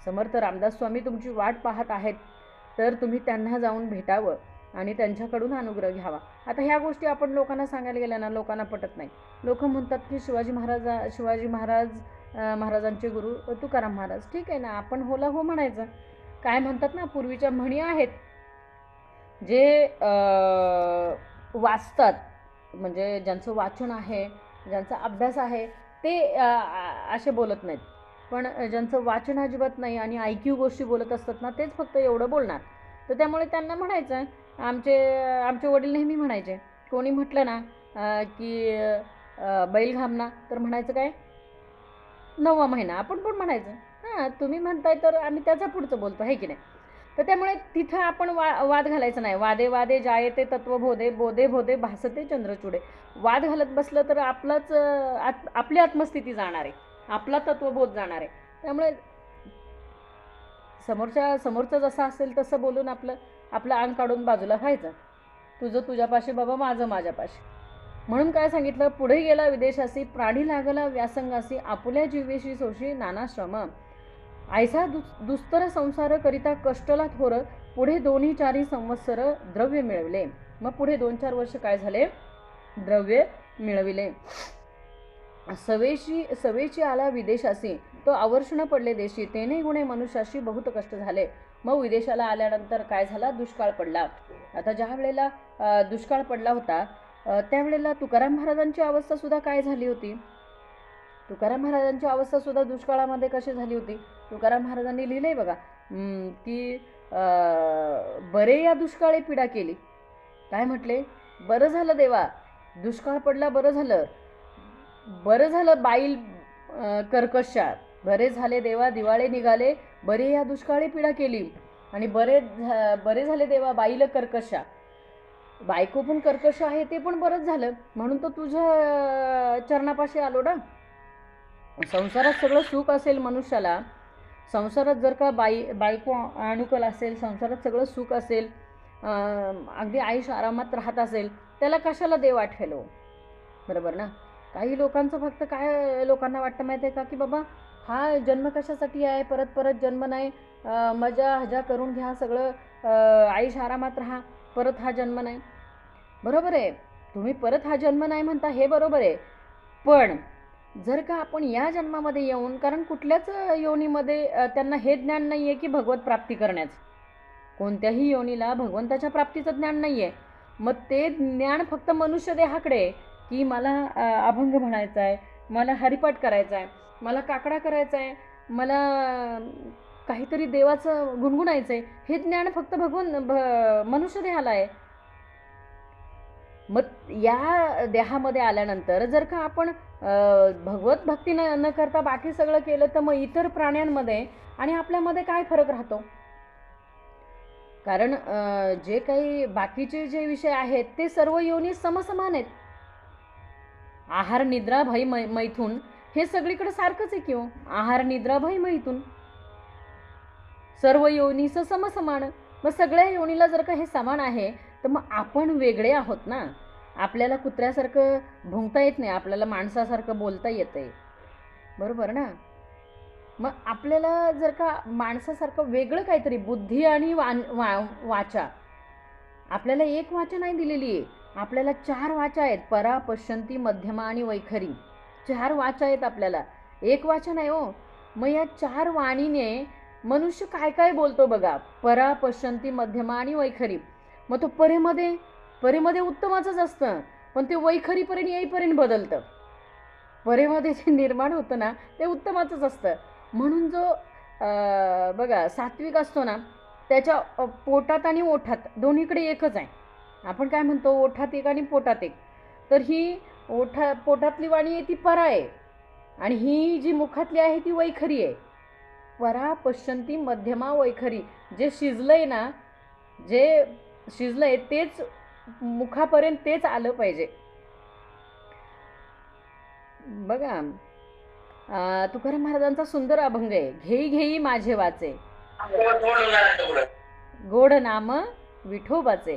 समर्थ रामदास स्वामी तुमची वाट पाहत आहेत, तर तुम्ही त्यांना जाऊन भेटावं आणि त्यांच्याकडून अनुग्रह घ्यावा. आता ह्या गोष्टी आपण लोकांना सांगायला गेल्या ना, लोकांना पटत नाही. लोक म्हणतात की शिवाजी महाराजांचे गुरु तुकाराम महाराज. ठीक आहे ना, आपण होला हो म्हणायचं. काय म्हणतात ना, पूर्वीच्या म्हणी आहेत, जे वाचतात म्हणजे ज्यांचं वाचन आहे, ज्यांचा अभ्यास आहे, ते असे बोलत नाहीत. पण ज्यांचं वाचन अजिबात नाही आणि IQ गोष्टी बोलत असतात ना, तेच फक्त एवढं बोलणार. तर त्यामुळे त्यांना म्हणायचं, आमचे वडील नेहमी म्हणायचे, कोणी म्हटलं ना की बैल घामना, तर म्हणायचं काय, 9वा महिना. आपण पण म्हणायचं, हां तुम्ही म्हणताय तर आम्ही त्याच्या पुढचं बोलतो, आहे की नाही. तर त्यामुळे तिथं आपण वाद घालायचं नाही. वादे वादे जायते तत्वबोधे, बोधे बोधे भासते चंद्रचूडे. वाद घालत बसलं तर आपली आत्मस्थिती जाणार आहे, आपला तत्वबोध जाणार आहे. त्यामुळे समोरचं जसं असेल तसं बोलून आपलं अंग काढून बाजूला व्हायचं. तुझं तुझ्यापाशी बाबा, माझं माझ्यापाशी. म्हणून काय सांगितलं, पुढे गेला विदेशासी प्राणी लागला व्यासंगासी आपुल्या जीवेशी सोशी नाना श्रम. ऐसा दुस्तर संसार करिता कष्टला थोर. पुढे 2-4 संवत्सर द्रव्य मिळवले. मग पुढे 2-4 वर्ष काय झाले, द्रव्य मिळविले. सवेची आला विदेशासी, तो अवर्षण पडले देशी, तेने गुणे मनुष्याशी बहुत कष्ट झाले. मग विदेशाला आल्यानंतर काय झाला, दुष्काळ पडला. आता ज्या वेळेला दुष्काळ पडला होता त्यावेळेला तुकाराम महाराजांची अवस्था सुद्धा काय झाली होती. तुकाराम महाराजांची अवस्था सुद्धा दुष्काळामध्ये कशी झाली होती. तुकाराम महाराजांनी लिहिलंय बघा की बरे या दुष्काळी पीडा केली. काय म्हटले, बरं झालं देवा दुष्काळ पडला, बरं झालं बाईल कर्कशात, बरे झाले देवा दिवाळे निघाले, बरे या दुष्काळी पीडा केली. आणि बरे झाले देवा बाईल कर्कशा, बायको पण कर्कश आहे ते पण बरंच झालं, म्हणून तो तुझ्या चरणापाशी आलो ना. संसारात सगळं सुख असेल मनुष्याला, संसारात जर का बायको अनुकूल असेल, संसारात सगळं सुख असेल, अगदी आयुष्य आरामात राहत असेल, त्याला कशाला देव आठवेल हो, बरोबर ना. काही लोकांचं फक्त काय लोकांना वाटतं माहिती आहे का, की बाबा हा जन्म कशासाठी आहे, परत परत जन्म नाही, मजा हजा करून घ्या, सगळं आयुष्य आरामात राहा, परत हा जन्म नाही. बरोबर आहे, तुम्ही परत हा जन्म नाही म्हणता हे बरोबर आहे. पण जर का आपण या जन्मामध्ये येऊन, कारण कुठल्याच योनीमध्ये त्यांना हे ज्ञान नाही आहे की भगवत प्राप्ती करण्याचं, कोणत्याही योनीला भगवंताच्या प्राप्तीचं ज्ञान नाही आहे. मग ते ज्ञान फक्त मनुष्य देहाकडे, की मला अभंग म्हणायचा आहे, मला हरिपाठ करायचा आहे, मला काकडा करायचा आहे, मला काहीतरी देवाचं गुणगुणायचं आहे, हे ज्ञान फक्त मनुष्य देहाला आहे. मग या देहामध्ये आल्यानंतर जर का आपण भगवत भक्ती न करता बाकी सगळं केलं, तर मग इतर प्राण्यांमध्ये आणि आपल्यामध्ये काय फरक राहतो. कारण जे काही बाकीचे जे विषय आहेत ते सर्व योनी समसमान आहेत. आहार निद्रा भय मैथून हे सगळीकडे सारखंच आहे. किंवा आहार निद्रा भय मैथून सर्व योनीचं समसमान. मग सगळ्या योनीला जर का हे समान आहे, तर मग आपण वेगळे आहोत ना. आपल्याला कुत्र्यासारखं भुंकता येत नाही, आपल्याला माणसासारखं बोलता येतंय, बरोबर ना. मग आपल्याला जर का माणसासारखं वेगळं काहीतरी बुद्धी आणि वाचा, आपल्याला एक वाचा नाही दिलेली आहे, आपल्याला 4 वाचा आहेत. परा, पश्यंती, मध्यमा आणि वैखरी, 4 वाचा आहेत आपल्याला, एक वाचा नाही हो. मग या 4 वाणीने मनुष्य काय काय बोलतो बघा. परा, पश्यंती, मध्यमा आणि वैखरी. मग तो परेमध्ये उत्तमाचंच असतं, पण ते वैखरीपर्यंत येईपर्यंत बदलतं. परेमध्ये जे निर्माण होतं ना ते उत्तमाचंच असतं. म्हणून जो बघा सात्विक असतो ना, त्याच्या पोटात आणि ओठात दोन्हीकडे एकच आहे. आपण काय म्हणतो, ओठात एक आणि पोटात एक. तर ही पोटातली वाणी आहे ती परा आहे, आणि ही जी मुखातली आहे ती वैखरी आहे. परा, पश्यंती, मध्यमा, वैखरी. जे शिजलंय तेच मुखापर्यंत तेच आलं पाहिजे. बघा तुकाराम महाराजांचा सुंदर अभंग आहे, घेई घेई माझे वाचे, गोड नाम विठोबाचे.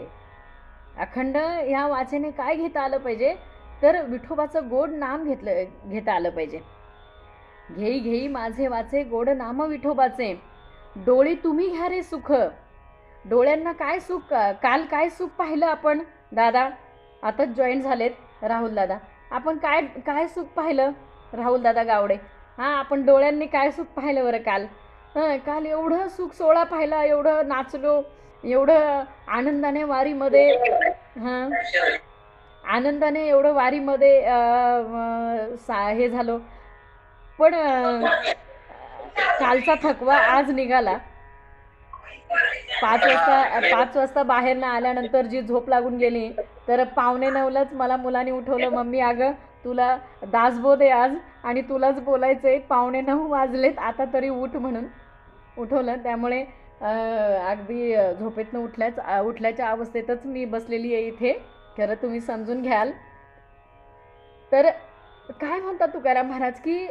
अखंड ह्या वाचेने काय घेता आलं पाहिजे, तर विठोबाचं गोड नाम घेता आलं पाहिजे. घेई घेई माझे वाचे, गोड नाम विठोबाचे, डोळे तुम्ही घ्या रे सुख. डोळ्यांना काय सुख, काल काय सुख पाहिलं आपण दादा, आताच जॉईन झालेत राहुल दादा. आपण काय सुख पाहिलं राहुल दादा गावडे. आपण डोळ्यांनी काय सुख पाहिलं बरं काल. काल एवढं सुख सोहळा पाहिला, एवढं नाचलो, एवढं आनंदाने वारीमध्ये, आनंदाने एवढं वारीमध्ये हे झालो. पण कालचा थकवा आज निघाला. 5 वाजता बाहेर ना आल्यानंतर जी झोप लागून गेली, तर 8:45लाच मला मुलाने उठवलं, मम्मी अगं तुला दासबोध आहे आज आणि तुलाच बोलायचंय, 8:45 वाजलेत आता तरी उठ म्हणून उठवलं. त्यामुळे अगदी झोपेतनं उठल्याच्या अवस्थेतच मी बसलेली आहे इथे. खरं तुम्ही समजून घ्याल. तर काय म्हणतात तुकाराम महाराज, की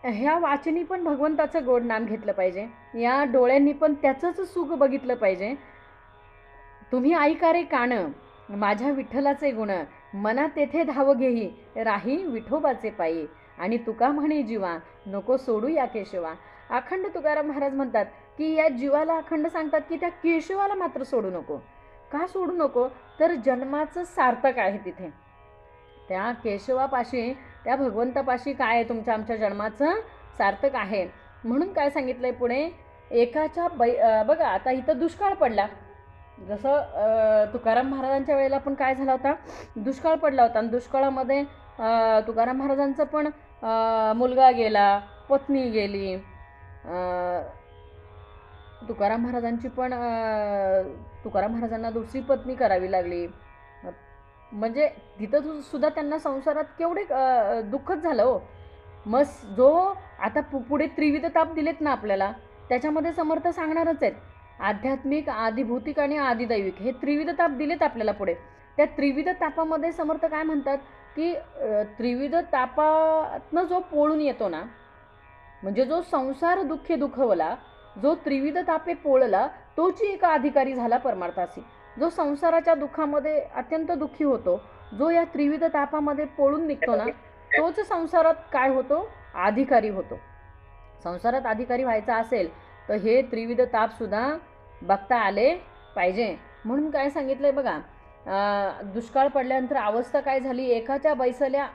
ह्या वाचनी पण भगवंताचं गोड नाम घेतलं पाहिजे, या डोळ्यांनी पण त्याचंच सुख बघितलं पाहिजे. तुम्ही ऐका रे कान माझ्या विठ्ठलाचे गुण, मना तेथे धाव घेई राही विठोबाचे पायी, आणि तुका म्हणे जीवा नको सोडू या केशवा. अखंड तुकाराम महाराज म्हणतात की या जीवाला अखंड सांगतात की त्या केशवाला मात्र सोडू नको. का सोडू नको, तर जन्माचं सार्थक आहे तिथे. त्या केशवापाशी, त्या भगवंतापाशी काय आहे, तुमच्या आमच्या जन्माचं सार्थक आहे. म्हणून काय सांगितलंय पुढे, एकाच्या बघा आता इथं दुष्काळ पडला, जसं तुकाराम महाराजांच्या वेळेला पण काय झाला होता, दुष्काळ पडला होता. आणि दुष्काळामध्ये तुकाराम महाराजांचा पण मुलगा गेला, पत्नी गेली, तुकाराम महाराजांची पण तुकाराम महाराजांना दुसरी पत्नी करावी लागली. म्हणजे तिथं सुद्धा त्यांना संसारात केवढे दुःखच झालं हो. मग जो आता पुढे त्रिविध ताप दिलेत ना आपल्याला, त्याच्यामध्ये समर्थ सांगणारच आहेत. आध्यात्मिक, आदिभौतिक आणि आदिदैविक हे त्रिविध ताप दिलेत आपल्याला पुढे. त्या त्रिविध तापामध्ये समर्थ काय म्हणतात की त्रिविध तापातनं जो पोळून येतो ना, म्हणजे जो संसार दुःखे दुखवला, जो त्रिविध तापे पोळला, तोची एक अधिकारी झाला परमार्थासी. जो संसाराच्या दुःखामध्ये अत्यंत दुःखी होतो, जो या त्रिविध तापामध्ये पोळून निघतो ना, तोच संसारात काय होतो, अधिकारी होतो. संसारात अधिकारी व्हायचा असेल तर हे त्रिविध तापसुद्धा बघता आले पाहिजे. म्हणून काय सांगितलंय बघा, दुष्काळ पडल्यानंतर अवस्था काय झाली, एकाच्या बैसल्या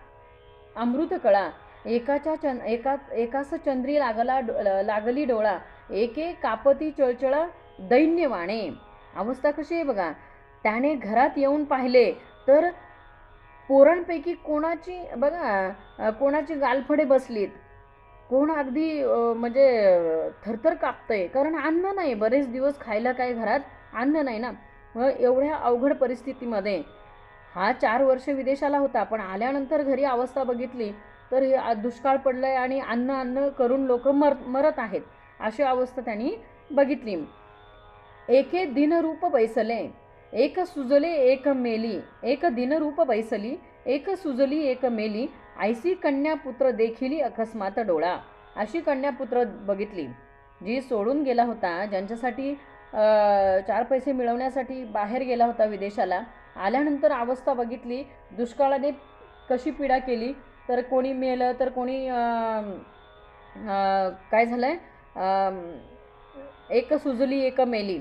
अमृत कळा, एकास चंद्री लागली डोळा, एके कापती चळचळा दैन्यवाणे. अवस्था कशी आहे बघा. त्याने घरात येऊन पाहिले तर पोरांपैकी कोणाची बघा, कोणाची गालफडे बसलीत, कोण अगदी म्हणजे थरथर कापतंय, कारण अन्न नाही, बरेच दिवस खायला काय घरात अन्न नाही ना. एवढ्या अवघड परिस्थितीमध्ये हा 4 वर्ष विदेशाला होता, पण आल्यानंतर घरी अवस्था बघितली तर हे दुष्काळ पडलाय आणि अन्न करून लोक मरत आहेत, अशी अवस्था त्यांनी बघितली. एके दिनरूप बैसले, एक सुजले एक मेली, एक दिनरूप बैसली, एक सुजली एक मेली, ऐसी कन्यापुत्र देखिली अकस्मात डोळा. अशी कन्यापुत्र बघितली, जी सोडून गेला होता, ज्यांच्यासाठी 4 पैसे मिळवण्यासाठी बाहेर गेला होता विदेशाला. आल्यानंतर अवस्था बघितली, दुष्काळाने कशी पीडा केली, तर कोणी मेलं, तर कोणी काय झालंय, एक सुजली एक मेली.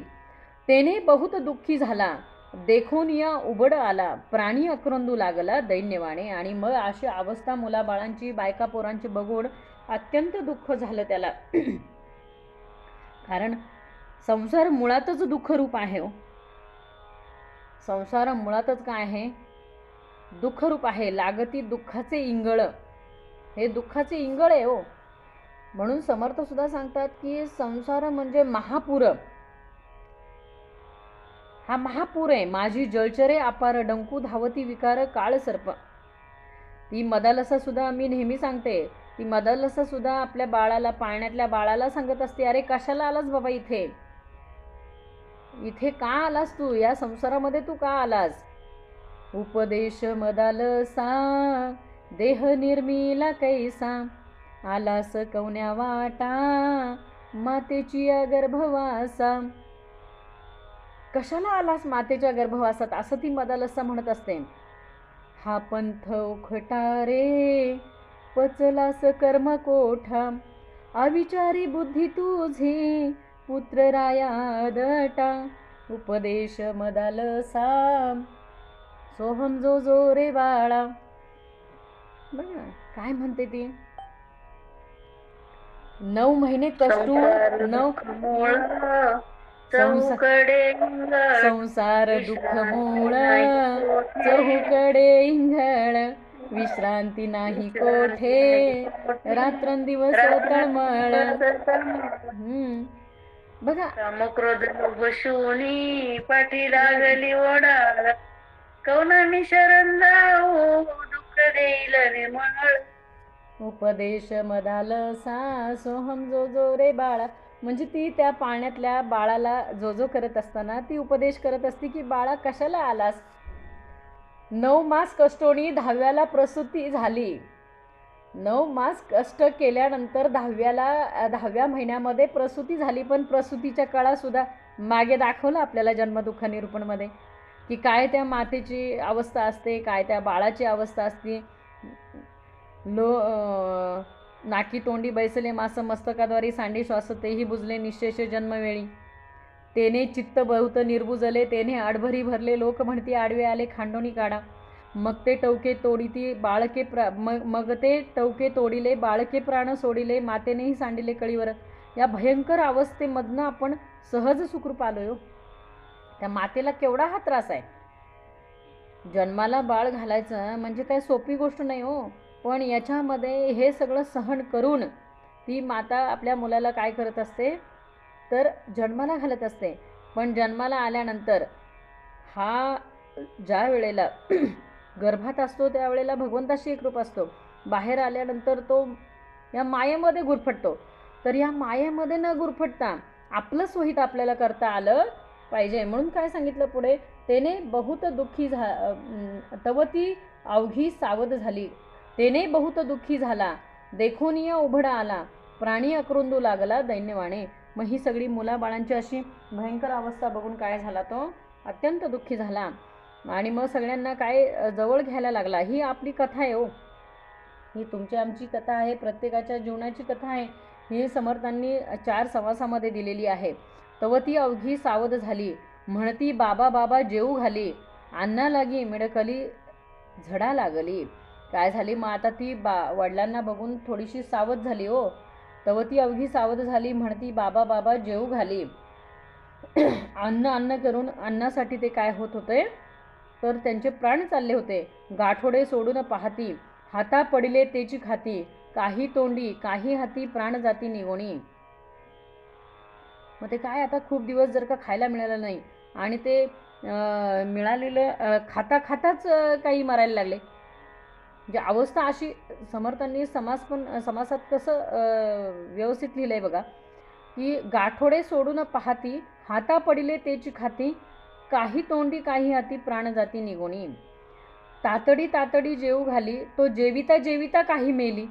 तेने बहुत दुःखी झाला, देखून या उबड आला, प्राणी अक्रंदू लागला दैन्यवाणे. आणि मग अशी अवस्था मुलाबाळांची, बायका पोरांची बघून अत्यंत दुःख झालं त्याला. कारण संसार मुळातच दुःखरूप आहे हो. संसार मुळातच काय आहे, दुःखरूप आहे. लागती दुःखाचे इंगळ, हे दुःखाचे इंगळ आहे हो. म्हणून समर्थ सुद्धा सांगतात की संसार म्हणजे महापूर, हा महापूर आहे. माझी जलचरे अपार डंकू धावती विकार काळ सर्प. ती मदालसा सुद्धा, मी नेहमी सांगते, ती मदालसा सुद्धा आपल्या बाळाला, पाळण्यातल्या बाळाला सांगत असते, अरे कशाला आलास बाबा इथे, इथे का आलास तू, या संसारामध्ये तू का आलास. उपदेश मदालसा देह निर्मिला कैसा, आलास कवन्या वाटा मातेची गर्भवासा. कशाला आलास मातेच्या गर्भवासात, असं ती मदालसा म्हणत असते. हा पंथ उखटा रे पचलास कर्म कोठा, अविचारी बुद्धी तुझी पुत्र राया दटा. उपदेश मदालसा सोहम जो जो रे बाळा. बघा काय म्हणते ती, 9 महिने कष्टून संसार दुःख मूळ, चहूकडे इंघळ, विश्रांती नाही कोठे, रात्रंदिवस तळमळ. बघा मक्रोध बशुनी पाठी लागली ओढा, कौनानी शरण जाऊ दुःख देईल निर्मळ. उपदेश मदालसा सोहम जो जो रे बाळा. म्हणजे ती त्या पाळण्यातल्या बाळाला जो जो करत असताना ती उपदेश करत असते की बाळा कशाला आलास. 9 मास कष्टोनी 10व्याला प्रसूती झाली. 9 मास कष्ट केल्यानंतर 10व्या महिन्यामध्ये प्रसूती झाली. पण प्रसूतीच्या काळासुद्धा मागे दाखवलं आपल्याला जन्मदुःख निरूपणमध्ये की काय त्या मातेची अवस्था असते, काय त्या बाळाची अवस्था असते. नाकी तोंडी बैसले मास, मस्तकाद्वारी सांडी श्वास, तेही बुजले निशेष जन्मवेळी. तेने चित्त बहुत निर्बुजले, तेने आडभरी भरले, लोक म्हणती आडवे आले खांडोनी काढा. मग ते टवके तोडिती बाळके मग ते टवके तोडिले बाळके प्राण सोडिले मातेनेही सांडिले कळीवर. या भयंकर अवस्थेमधनं आपण सहज सुखरूप आलोय हो. त्या मातेला केवढा हा त्रास आहे. जन्माला बाळ घालायचं म्हणजे काय सोपी गोष्ट नाही हो. पण याच्यामध्ये हे सगळं सहन करून ती माता आपल्या मुलाला काय करत असते तर जन्माला घालत असते. पण जन्माला आल्यानंतर हा ज्या वेळेला गर्भात असतो त्यावेळेला भगवंताशी एकरूप असतो. बाहेर आल्यानंतर तो या मायेमध्ये गुरफटतो. तर या मायेमध्ये न गुरफटता आपलं सोहित आपल्याला करता आलं पाहिजे. म्हणून काय सांगितलं पुढे, तेने बहुत दुःखी तवती अवघी सावध झाली. तेने बहुत दुःखी झाला देखोनिया उभडा आला प्राणी अक्रुंदू लागला दैन्यवाणे. मग ही सगळी मुलाबाळांची अशी भयंकर अवस्था बघून काय झाला तो अत्यंत दुःखी झाला आणि मग सगळ्यांना काय जवळ घ्यायला लागला. ही आपली कथा आहे हो. ही तुमची आमची कथा आहे. प्रत्येकाच्या जीवनाची कथा आहे. ही समर्थांनी 4 समासामध्ये दिलेली आहे. तवती अवघी सावध झाली म्हणती बाबा बाबा जेऊ घाली अन्ना लागी मिडकली झडा लागली. काय झाली मग आता ती वडिलांना बघून थोडीशी सावध झाली हो. तवती अवघी सावध झाली म्हणती बाबा बाबा जेऊ घाली. अन्न करून अन्नासाठी ते काय होत होते तर त्यांचे प्राण चालले होते. गाठोडे सोडून पाहती हाता पडिले तेची खाती काही तोंडी काही हाती प्राण जाती निगोणी. मग ते काय आता खूप दिवस जर का खायला मिळालं नाही आणि ते मिळालेलं खाता खाताच काही मरायला लागले. म्हणजे अवस्था अशी समर्थांनी समासात कसं व्यवस्थित लिहिलं आहे बघा की गाठोडे सोडून पाहती हाता पडिले तेची खाती काही तोंडी काही हाती प्राण जाती निगोणी. तातडी तातडी जेऊ घाली तो जेविता जेविता काही मेली.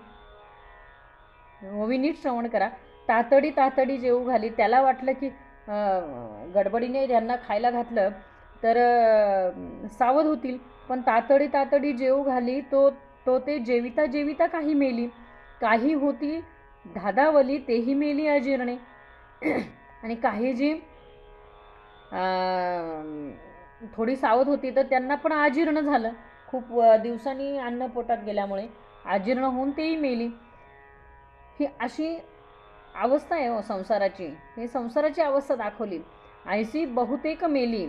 नीट श्रवण करा. तातडी तातडी जेऊ घाली. त्याला वाटलं की गडबडीने ज्यांना खायला घातलं तर सावध होतील. पण तातडी तातडी जेऊ घाली तो ते जेविता जेविता काही मेली. काही होती धादावली तेही मेली अजीर्णे. आणि काही जी थोडी सावध होती तर त्यांना पण अजीर्ण झालं. खूप दिवसांनी अन्न पोटात गेल्यामुळे अजीर्ण होऊन तेही मेली. ही अशी अवस्था आहे हो संसाराची. ही संसाराची अवस्था दाखवली. ऐसी बहुतेक मेली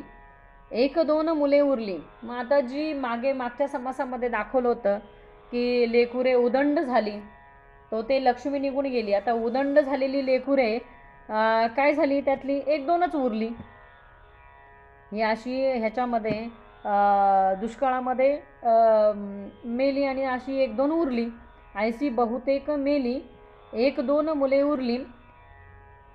एक दोन मुले उरली. मग आता जी मागच्या समासामध्ये दाखवलं होतं की लेकुरे उदंड झाली तो ते लक्ष्मी निघून गेली. आता उदंड झालेली लेकुरे काय झाली त्यातली 1-2च उरली. ही अशी ह्याच्यामध्ये दुष्काळामध्ये मेली आणि अशी 1-2 उरली. ऐसी बहुतेक मेली 1-2 मुले उरली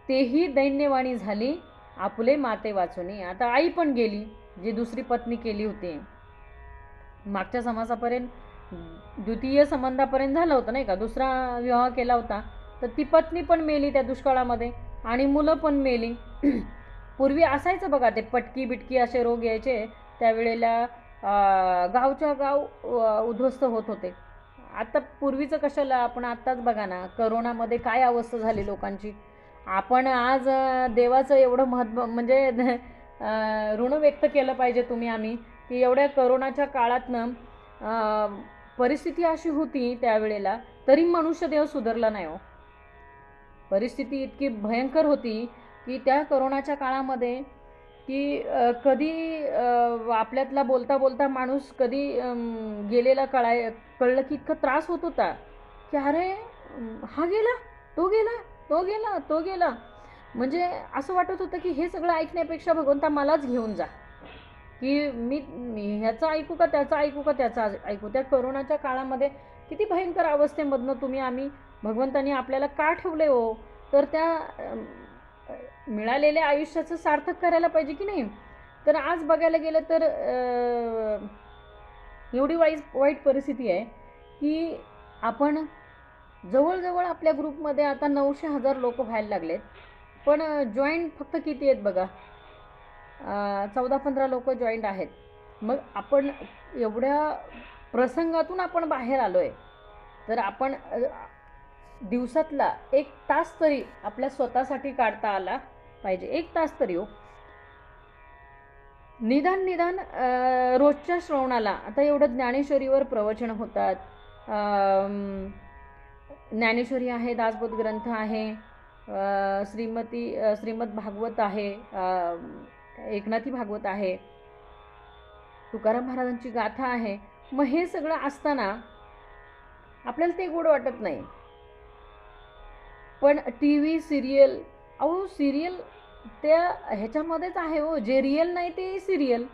तेही दैन्यवाणी झाली आपले माते वाचुनी. आता आई पण गेली जी दुसरी पत्नी केली होती. मागच्या समासापर्यंत द्वितीय संबंधापर्यंत झालं होतं नाही का. दुसरा विवाह केला होता तर ती पत्नी पण मेली त्या दुष्काळामध्ये आणि मुलं पण मेली. पूर्वी असायचं बघा ते पटकी बिटकी असे रोग यायचे त्यावेळेला गावच्या गाव उद्ध्वस्त होत होते. आता पूर्वीचं कशाला आपण आत्ताच बघा ना करोनामध्ये काय अवस्था झाली लोकांची. आपण आज देवाचं एवढं महत्त्व म्हणजे ऋण व्यक्त केलं पाहिजे तुम्ही आम्ही की एवढ्या करोनाच्या काळातनं परिस्थिती अशी होती त्यावेळेला तरी मनुष्यदेह सुधारला नाही हो. परिस्थिती इतकी भयंकर होती की त्या करोनाच्या काळामध्ये की कधी आपल्यातला बोलता बोलता माणूस कधी गेलेला कळलं की इतका त्रास होत होता की अरे हा गेला तो गेला तो गेला तो गेला. म्हणजे असं वाटत होतं की हे सगळं ऐकण्यापेक्षा भगवंता मलाच घेऊन जा की मी ह्याचं ऐकू का त्याचं ऐकू का त्याचं ऐकू. त्या करोनाच्या काळामध्ये किती भयंकर अवस्थेमधनं तुम्ही आम्ही भगवंतानी आपल्याला का ठेवले हो. तर त्या मिळालेल्या आयुष्याचं सार्थक करायला पाहिजे की नाही. तर आज बघायला गेलं तर एवढी वाईट परिस्थिती आहे की आपण जवळजवळ आपल्या ग्रुपमध्ये आता 900,000 लोक व्हायला लागलेत. पण जॉईंट फक्त किती आहेत बघा 14-15 लोक जॉईंट आहेत. मग आपण एवढ्या प्रसंगातून आपण बाहेर आलो आहे तर आपण दिवसातला 1 तास तरी आपल्या स्वतःसाठी काढता आला पाहिजे. 1 तास तरी हो. निदान निदान रोजच्या श्रवणाला आता एवढं ज्ञानेश्वरीवर प्रवचन होतात. ज्ञानेश्वरी आहे, दासबोध ग्रंथ आहे, श्रीमद भागवत आहे, एकनाथी भागवत आहे, तुकाराम महाराजांची गाथा आहे. मग हे सगळं असताना आपल्याला ते गोड वाटत नाही. पण टी व्ही सिरियल, अहो सिरियल त्या ह्याच्यामध्येच आहे हो, जे रिअल नाही ते सिरियल.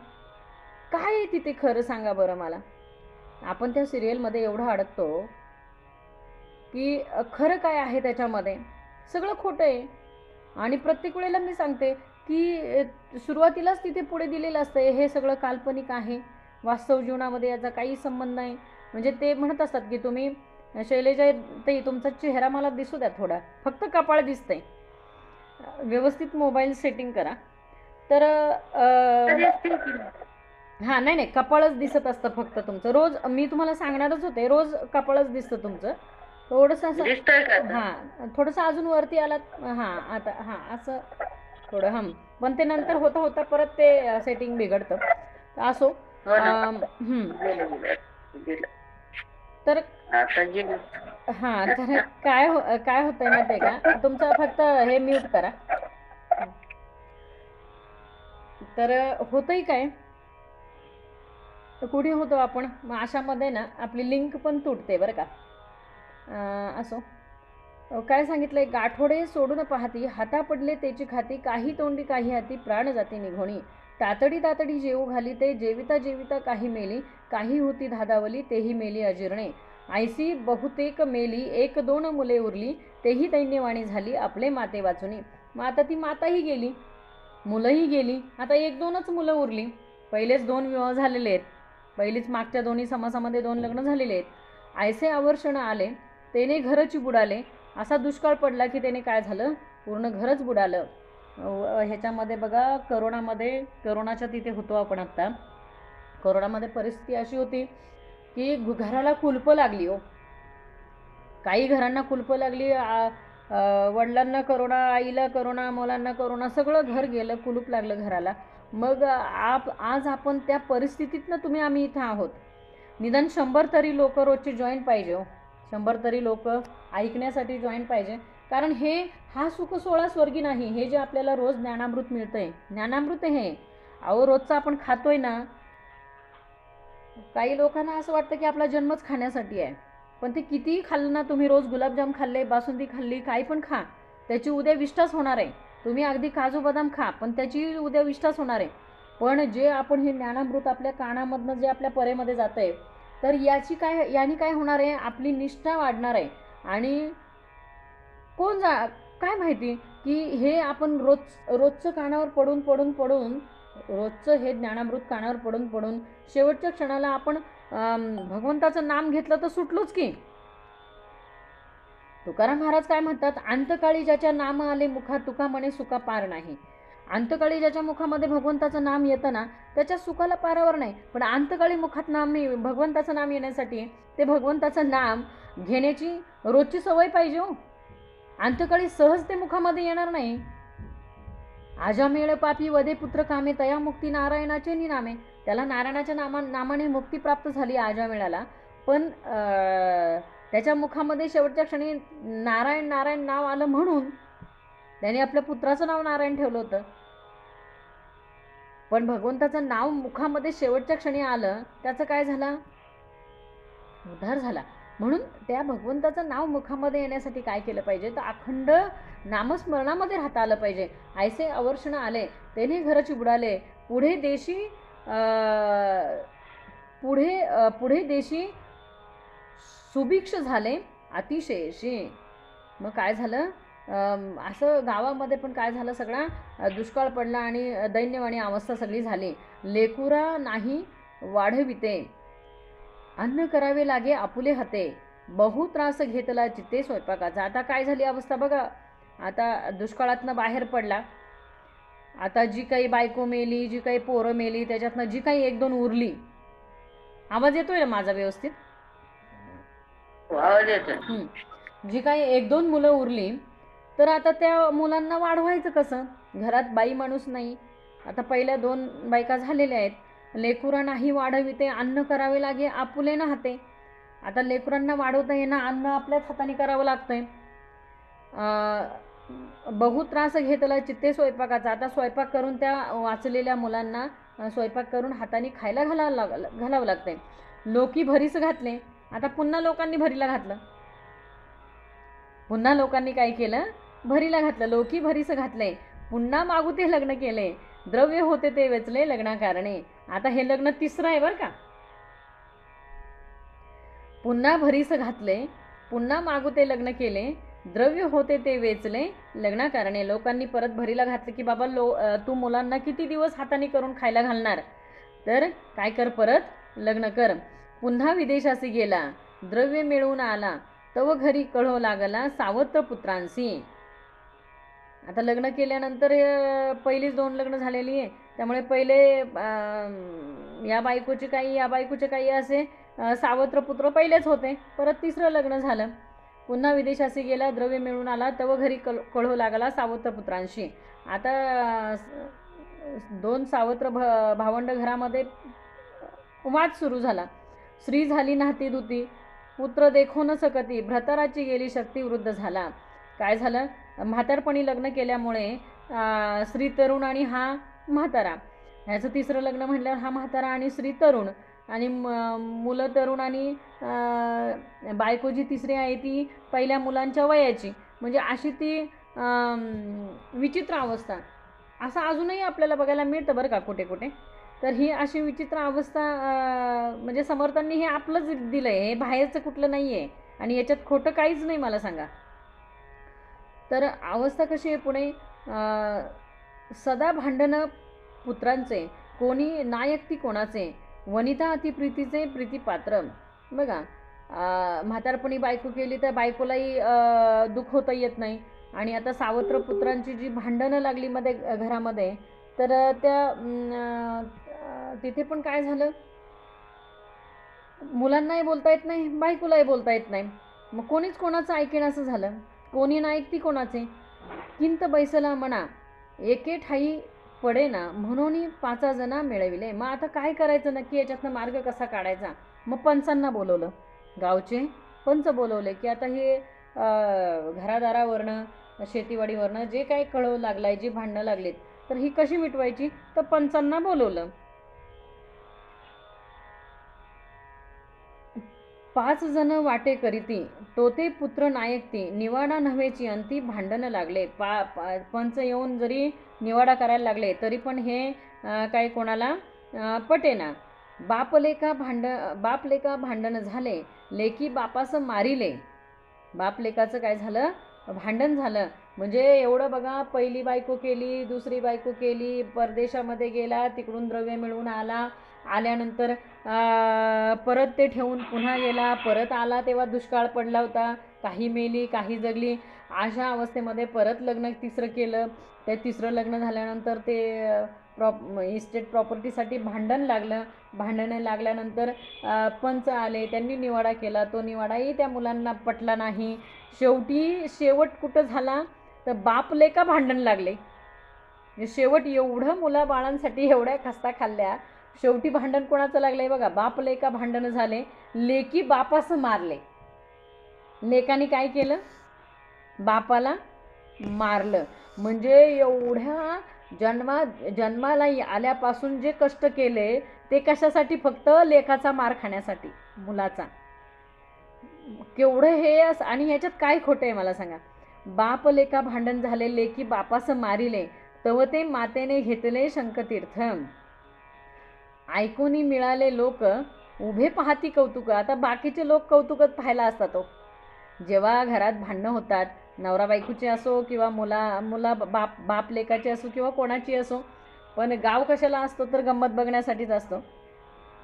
काय आहे तिथे खरं सांगा बरं मला. आपण त्या सिरियलमध्ये एवढं अडकतो की खरं काय आहे त्याच्यामध्ये, सगळं खोटं आहे. आणि प्रत्येक वेळेला मी सांगते की सुरुवातीलाच तिथे पुढे दिलेलं असतं हे सगळं काल्पनिक आहे, वास्तव जीवनामध्ये याचा काही संबंध नाही. म्हणजे ते म्हणत असतात की तुम्ही शैलेजा ताई तुमचा चेहरा मला दिसू द्या थोडा, फक्त कपाळ दिसतंय, व्यवस्थित मोबाईल सेटिंग करा. तर हां नाही कपाळच दिसत असतं फक्त तुमचं. रोज मी तुम्हाला सांगणारच होते, रोज कपाळच दिसतं तुमचं. थोडंसं असं हां थोडंसं अजून वरती आलात हां आता हां असं थोडं पण ते नंतर होता होता परत ते सेटिंग बिघडतं. असो. तर हां तर काय होतंय माहिती आहे का, तुमचं फक्त हे म्यूट करा. तर होतंय काय, तर कुठे होतो आपण, मग अशामध्ये ना आपली लिंक पण तुटते बरं का. असो. काय सांगितलंय, गाठोडे सोडून पाहती, हाता पडले त्याची खाती, काही तोंडी काही हाती, प्राण जाती निघोणी, तातडी तातडी जेऊ घाली ते, जेविता जेविता काही मेली, काही होती धादावली, तेही मेली अजीर्णे, आयसी बहुतेक मेली, एक दोन मुले उरली, तेही दैन्यवाणी झाली, आपले माते वाचुनी. मग आता ती माताही गेली, मुलंही गेली, आता एक दोनच मुलं उरली. पहिलेच 2 विवाह झालेले आहेत, पहिलीच मागच्या दोन्ही समासामध्ये 2 लग्न झालेले आहेत. आयसे आवर्षण आले, त्याने घरच बुडाले. असा दुष्काळ पडला की त्याने काय झालं, पूर्ण घरच बुडालं. ह्याच्यामध्ये बघा, करोनाच्या तिथे होतो आपण आत्ता. करोनामध्ये परिस्थिती अशी होती की घराला कुलपं लागली हो, काही घरांना कुलपं लागली. वडिलांना करोना, आईला करोना, मुलांना करोना, सगळं घर गेलं, कुलूप लागलं घराला. मग आज आपण त्या परिस्थितीतनं आम्ही इथं आहोत. निदान 100 तरी लोक रोजचे जॉईन पाहिजे हो, 100 तरी लोक ऐकण्यासाठी जॉईन पाहिजे. कारण हा सुख सोहळा स्वर्गी नाही. हे जे आपल्याला रोज ज्ञानामृत मिळतंय, ज्ञानामृत हे अहो रोजचं आपण खातोय ना. काही लोकांना असं वाटतं की आपला जन्मच खाण्यासाठी आहे, पण ते कितीही खाल्लं ना, तुम्ही रोज गुलाबजाम खाल्ले, बासुंदी खाल्ली, काही पण खा, त्याची उद्या विष्ठाच होणार आहे. तुम्ही अगदी काजू बदाम खा, पण त्याची उद्या विष्ठाच होणार आहे. पण जे आपण हे ज्ञानामृत आपल्या कानामधनं जे आपल्या परेमध्ये जातं आहे, तर याने काय होणार आहे, आपली निष्ठा वाढणार आहे. आणि काय माहिती की हे आपण रोजचं कानावर पडून रोजचं हे ज्ञानामृत कानावर पडून शेवटच्या क्षणाला आपण भगवंताचं नाम घेतलं तर सुटलोच की. तुकाराम महाराज काय म्हणतात, अंतकाळी ज्याच्या नाम आले मुखा, तुका म्हणे सुका पार नाही. अंतकाळी ज्याच्या मुखामध्ये भगवंताचं नाम येतं ना, त्याच्या सुखाला पारावर नाही. पण अंतकाळी मुखात भगवंताचं नाम येण्यासाठी ते भगवंताचं नाम घेण्याची रोजची सवय पाहिजे हो. अंतकाळी सहज ते मुखामध्ये येणार नाही. आजामेळ पापी वदे पुत्र कामे, तया मुक्ती नारायणाचे निनामे. त्याला नारायणाच्या नामाने मुक्ती प्राप्त झाली आजामेळाला. पण त्याच्या मुखामध्ये शेवटच्या क्षणी नारायण नारायण नाव आलं, म्हणून त्याने आपल्या पुत्राचं नाव नारायण ठेवलं होतं. पण भगवंताचं नाव मुखामध्ये शेवटच्या क्षणी आलं, त्याचं काय झालं, उद्धार झाला. म्हणून त्या भगवंताचं नाव मुखामध्ये येण्यासाठी काय केलं पाहिजे, तर अखंड नामस्मरणामध्ये राहता आलं पाहिजे. ऐसे अवर्षण आले, त्याने घरची बुडाले, पुढे देशी सुभिक्ष झाले अतिशयशी. मग काय झालं, असं गावामध्ये पण काय झालं, सगळा दुष्काळ पडला आणि दैन्यवाणी अवस्था सगळी झाली. लेकुरा नाही वाढविते, अन्न करावे लागे आपुले हाते, बहु त्रास घेतला चित्ते स्वयंपाकाचा. आता काय झाली अवस्था बघा, आता दुष्काळातनं बाहेर पडला, आता जी काही बायको मेली, जी काही पोरं मेली, त्याच्यातनं जी काही 1-2 उरली. आवाज येतोय ना माझा व्यवस्थित? आवाज येतोय. जी काही 1-2 मुलं उरली, तर आता त्या मुलांना वाढवायचं कसं, घरात बाई माणूस नाही, आता पहिल्या 2 बायका झालेल्या आहेत. लेकुरा नाही वाढविते अन्न करावे लागे आपुले न हाते. आता लेकरांना वाढवता येणं अन्न आपल्याच हाताने करावं लागतंय. बहु त्रास घेतला चित्ते स्वयंपाकाचा. आता स्वयंपाक करून त्या वाचलेल्या मुलांना स्वयंपाक करून हाताने खायला घालावं लागतंय. लोकी भरीस घातले. आता पुन्हा लोकांनी भरीला घातलं. पुन्हा लोकांनी काय केलं? भरीला घातलं. लोकी भरीस घातले. पुन्हा मागुते लग्न केले. द्रव्य होते ते वेचले लग्नाकारणे. आता हे लग्न तिसरं आहे बरं का. पुन्हा भरीस घातले. पुन्हा मागुते लग्न केले. द्रव्य होते ते वेचले लग्नाकारणे. लोकांनी परत भरीला घातलं की बाबा तू मुलांना किती दिवस हाताने करून खायला घालणार, तर काय कर, परत लग्न कर. पुन्हा विदेशासी गेला. द्रव्य मिळवून आला. तव घरी कळो लागला सावत्र पुत्रांशी. आता लग्न केल्यानंतर पहिलीच 2 लग्न झालेली आहे. त्यामुळे पहिले या बायकोचे काही असे सावत्र पुत्र पहिलेच होते. परत तिसरं लग्न झालं. पुन्हा विदेशासी गेला. द्रव्य मिळून आला. तव घरी कळो लागला सावत्र पुत्रांशी. आता 2 सावत्र भावंड घरामध्ये वाद सुरू झाला. स्त्री झाली नाती दुती. पुत्र देखो न सकती. भ्रतराची गेली शक्ती वृद्ध झाला. काय झालं? म्हातारपणी लग्न केल्यामुळे स्त्री तरुण आणि हा म्हातारा. ह्याचं तिसरं लग्न म्हटल्यावर हा म्हातारा आणि स्त्री तरुण आणि मुलं तरुण आणि बायको जी तिसरी आहे ती पहिल्या मुलांच्या वयाची. म्हणजे अशी ती विचित्र अवस्था. असं अजूनही आपल्याला बघायला मिळतं बरं का कुठे कुठे. तर ही अशी विचित्र अवस्था म्हणजे समर्थांनी हे आपलंच दिलं आहे, हे बाहेरचं कुठलं नाही आहे आणि याच्यात खोटं काहीच नाही मला सांगा. तर अवस्था कशी आहे पुढे? सदा भांडणं पुत्रांचे. कोणी नायक ती कोणाचे. वनिता अतिप्रीतीचे प्रीतीपात्र. बघा, म्हातारपणी बायको केली तर बायकोलाही दुखवता येत नाही. आणि आता सावत्र पुत्रांची जी भांडणं लागली मध्ये घरामध्ये, तर त्या तिथे पण काय झालं? मुलांनाही बोलता येत नाही, बायकोलाही बोलता येत नाही. मग कोणीच कोणाचं ऐकेन असं झालं. कोणी नाईक ती कोणाचे. किंत बैसला म्हणा एके ठाई पडे ना म्हणून 5 जना मिळविले. मग आता काय करायचं नक्की, याच्यातनं मार्ग कसा काढायचा? मग पंचांना बोलवलं. गावचे पंच बोलवले की आता हे घरादारावरनं शेतीवाडीवरनं जे काही कळवू लागलाय, जी भांडणं लागलीत, तर ही कशी मिटवायची? तर पंचांना बोलवलं. 5 जण वाटे करीती. तोते पुत्र नायक ती. निवाडा नव्हेची अंती भांडण लागले. पंच येऊन जरी निवाडा करायला लागले तरी पण हे काय कोणाला पटेना. बाप लेका भांडण झाले. लेकी बापास मारिले. बाप लेकाचं काय झालं? भांडण झालं. म्हणजे एवढं बघा, पहिली बायको केली, दुसरी बायको केली, परदेशामध्ये गेला, तिकडून द्रव्य मिळवून आल्यानंतर परत ते ठेवून पुन्हा गेला, परत आला तेव्हा दुष्काळ पडला होता, काही मेली काही जगली. अशा अवस्थेमध्ये परत लग्न तिसरं केलं. ते तिसरं लग्न झाल्यानंतर ते इस्टेट प्रॉपर्टीसाठी भांडण लागलं. भांडणं लागल्यानंतर पंच आले, त्यांनी निवाडा केला. तो निवाडाही त्या मुलांना पटला नाही. शेवट कुठं झाला? तर बाप लेका भांडण लागले. शेवट एवढं मुलाबाळांसाठी एवढ्या खस्ता खाल्ल्या, शेवटी भांडण कोणाचं लागलंय बघा? बाप लेका भांडण झाले. लेकी बापास मारले. लेकाने काय केलं? बापाला मारलं. म्हणजे एवढ्या जन्माला आल्यापासून जे कष्ट केले ते कशासाठी? फक्त लेकाचा मार खाण्यासाठी, मुलाचा. केवढं हे आणि ह्याच्यात काय खोटं आहे मला सांगा? बाप लेका भांडण झाले. लेकी बापास मारिले. तव ते मातेने घेतले शंखतीर्थ. ऐकूनी मिळाले लोक उभे पाहती कौतुक. आता बाकीचे लोक कौतुकच पाहायला असतात. जेव्हा घरात भांडणं होतात, नवरा बायकोची असो किंवा मुला बाप लेकाची असो किंवा कोणाची असो, पण गाव कशाला असतो? तर गंमत बघण्यासाठीच असतो.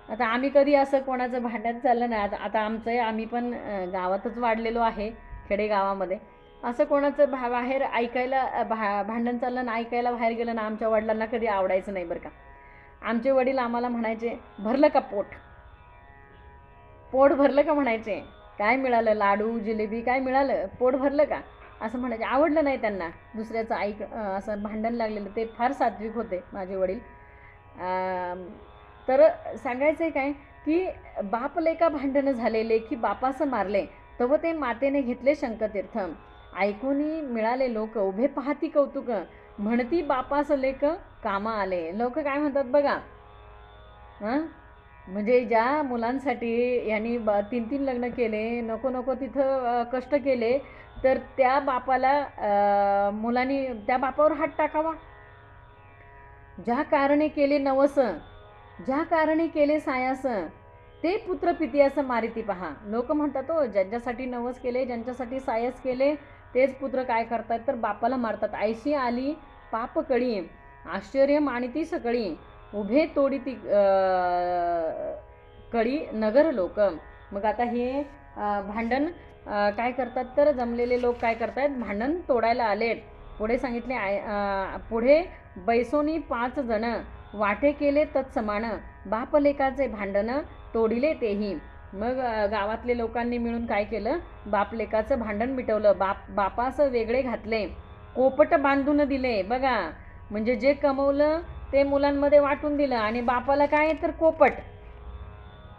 आता आम्ही कधी असं कोणाचं भांडण चाललं नाही. आता आम्ही पण गावातच वाढलेलो आहे, खेडेगावामध्ये. असं कोणाचं बाहेर ऐकायला भांडण चाललं ना, ऐकायला बाहेर गेलं ना, आमच्या वडिलांना कधी आवडायचं नाही बरं का. आमचे वडील आम्हाला म्हणायचे, भरलं का पोट भरलं का म्हणायचे. काय मिळालं? लाडू जिलेबी काय मिळालं? पोट भरलं का? असं म्हणायचे. आवडलं नाही त्यांना दुसऱ्याचं असं भांडण लागलेलं. ते फार सात्विक होते माझे वडील. तर सांगायचं आहे काय की बाप लेका भांडणं झाले, लेकी बापासं मारले, तव ते मातेने घेतले शंकतीर्थ. ऐकूनी मिळाले लोक, उभे पाहती कौतुक, म्हणती बापास लेक कामा आले. लोक काय म्हणतात बघा. म्हणजे ज्या मुलांसाठी यांनी 3-3 लग्न केले, नको नको तिथं कष्ट केले, तर त्या बापाला मुलांनी त्या बापावर हात टाकावा. ज्या कारणे केले नवस, ज्या कारणे केले सायास, ते पुत्र पितियास मारिती पहा. लोक म्हणतात हो, ज्यांच्यासाठी नवस केले, ज्यांच्यासाठी सायस केले, तेच पुत्र काय करतात तर बापाला मारतात. ऐशी आली पाप कळी, आश्चर्य मानिती सकळी, उभे तोडी ती कळी नगर लोक. मग आता हे भांडण काय करतात तर जमलेले लोक काय करतात, भांडण तोडायला आले. पुढे सांगितले पुढे बैसोनी 5 जण, वाटे केले तत्समान, बाप लेकाचे भांडण तोडिले तेही. मग गावातले लोकांनी मिळून काय केलं, बाप लेकाचं भांडण मिटवलं. बापास वेगळे घातले, कोपट बांधून दिले. बघा, म्हणजे जे कमवलं ते मुलांमध्ये वाटून दिलं, आणि बापाला काय तर कोपट.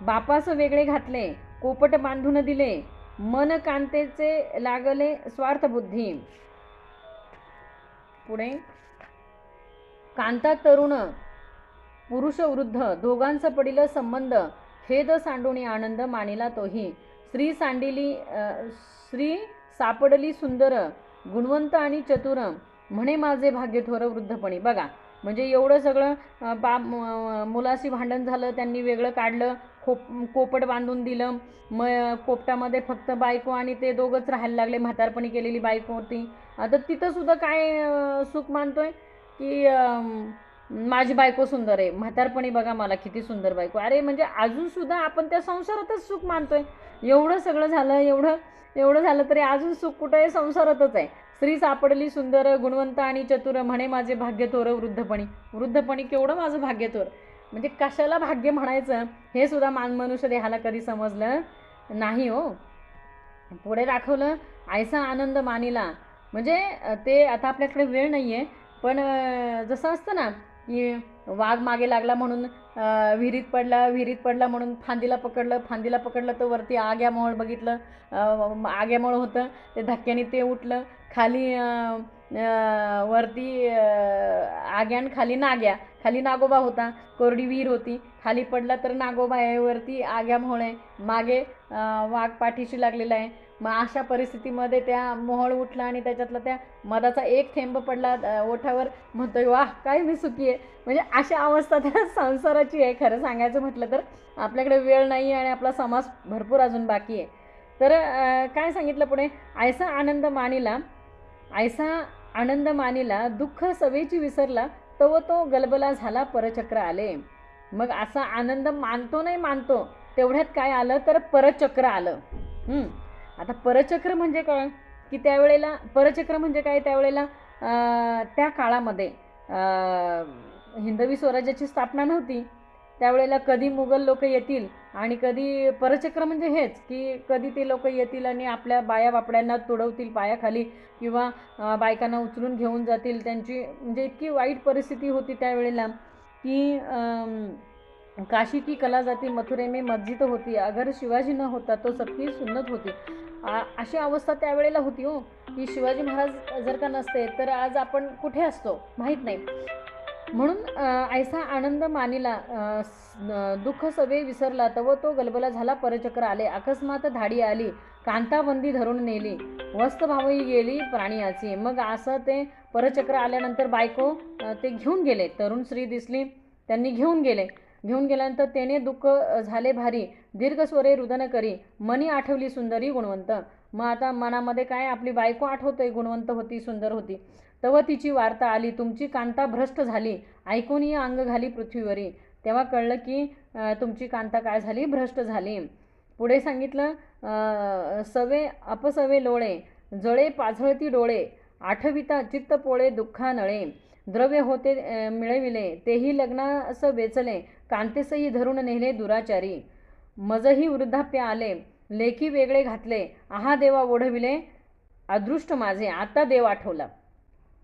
बापास वेगळे घातले, कोपट बांधून दिले, मन कांतेचे लागले स्वार्थ बुद्धी. पुढे कांता तरुण पुरुष वृद्ध, दोघांचा पडिलं संबंध, खेद सांडूनी आनंद मानिला तोही. स्त्री सापडली सुंदर, गुणवंत आणि चतुर, म्हणे माझे भाग्य थोर वृद्धपणी. बघा, म्हणजे एवढं सगळं मुलाशी भांडण झालं, त्यांनी वेगळं काढलं, कोपट बांधून दिलं. मग कोपटामध्ये फक्त बायको आणि ते दोघंच राहायला लागले, म्हातारपणी केलेली बायको होती. आता तिथं सुद्धा काय सुख मानतोय की माझी बायको सुंदर आहे, म्हातारपणी बघा मला किती सुंदर बायको. अरे म्हणजे अजून सुद्धा आपण त्या संसारातच सुख मानतोय. एवढं सगळं झालं, एवढं झालं तरी अजून सुख कुठं आहे, संसारातच आहे. स्त्री सापडली सुंदर, गुणवंत आणि चतुर, म्हणे माझे भाग्य थोर वृद्धपणी. वृद्धपणी केवढं माझं भाग्य थोर. म्हणजे कशाला भाग्य म्हणायचं हे सुद्धा मनुष्य देहाला कधी समजलं नाही हो. पुढे दाखवलं ऐसा आनंद मानिला. म्हणजे ते आता आपल्याकडे वेळ नाही आहे, पण जसं असतं ना की वाघ मागे लागला म्हणून विहिरीत पडला म्हणून फांदीला पकडलं तर वरती आग्यामोळ बघितलं, आग्यामोळ होतं, ते धक्क्याने ते उठलं, खाली वरती आग्यान खाली नागोबा होता, कोरडी विहीर होती, खाली पडला तर नागोबा आहे, वरती आग्यामोळ आहे, मागे वाघ पाठीशी लागलेला आहे. मग अशा परिस्थितीमध्ये त्या मोहोळ उठला आणि त्याच्यातला त्या मधाचा एक थेंब पडला ओठावर, म्हणतोय वाह काय मी सुखी आहे. म्हणजे अशा अवस्था त्या संसाराची आहे. खरं सांगायचं म्हटलं तर आपल्याकडे वेळ नाही आणि आपला समाज भरपूर अजून बाकी आहे. तर काय सांगितलं पुढे, ऐसा आनंद मानिला, दुःख सवेची विसरला, तव तो गलबला झाला परचक्र आले. मग असा आनंद मानतो तेवढ्यात काय आलं तर परचक्र आलं. आता परचक्र म्हणजे काय की त्यावेळेला परचक्र म्हणजे काय, त्यावेळेला त्या काळामध्ये हिंदवी स्वराज्याची स्थापना नव्हती. त्यावेळेला कधी मुघल लोक येतील आणि कधी परचक्र म्हणजे हेच की कधी ते लोक येतील आणि आपल्या बाया बापड्यांना तुडवतील पायाखाली, किंवा बायकांना उचलून घेऊन जातील. त्यांची म्हणजे इतकी वाईट परिस्थिती होती त्यावेळेला की काशी की कला जाती मथुरे में मस्जिद होती, अगर शिवाजी न होता तो सबकी सुन्नत होती. अशी अवस्था त्यावेळेला होती हो, की शिवाजी महाराज जर का नसते तर आज आपण कुठे असतो माहीत नाही. म्हणून ऐसा आनंद मानिला, दुःख सवे विसरला, तव तो गलबला झाला परचक्र आले. अकस्मात धाडी आली, कांताबंदी धरून नेली, वस्तभावही गेली प्राणियाची. मग असं ते परचक्र आल्यानंतर बायको ते घेऊन गेले, तरुण स्त्री दिसली, त्यांनी घेऊन गेल्यानंतर त्याने दुःख झाले भारी, दीर्घ स्वरे रुदन करी, मनी आठवली सुंदरी गुणवंत. मग आता मनामध्ये काय, आपली बायको आठवतोय, गुणवंत होती, सुंदर होती. तव तिची वार्ता आली, तुमची कांता भ्रष्ट झाली, ऐकून ही अंग घाली पृथ्वीवरी. तेव्हा कळलं की तुमची कांता काय झाली, भ्रष्ट झाली. पुढे सांगितलं सवे अपसवे लोळे, जळे पाझळती डोळे, आठविता चित्त पोळे दुःखा नळे, द्रव्य होते मिळविले, तेही लग्नास वेचले, कांतेसही धरून नेले दुराचारी. मजही वृद्धाप्य आले, लेखी वेगळे घातले, आहा देवा ओढविले अदृष्ट माझे आता देव आठवला.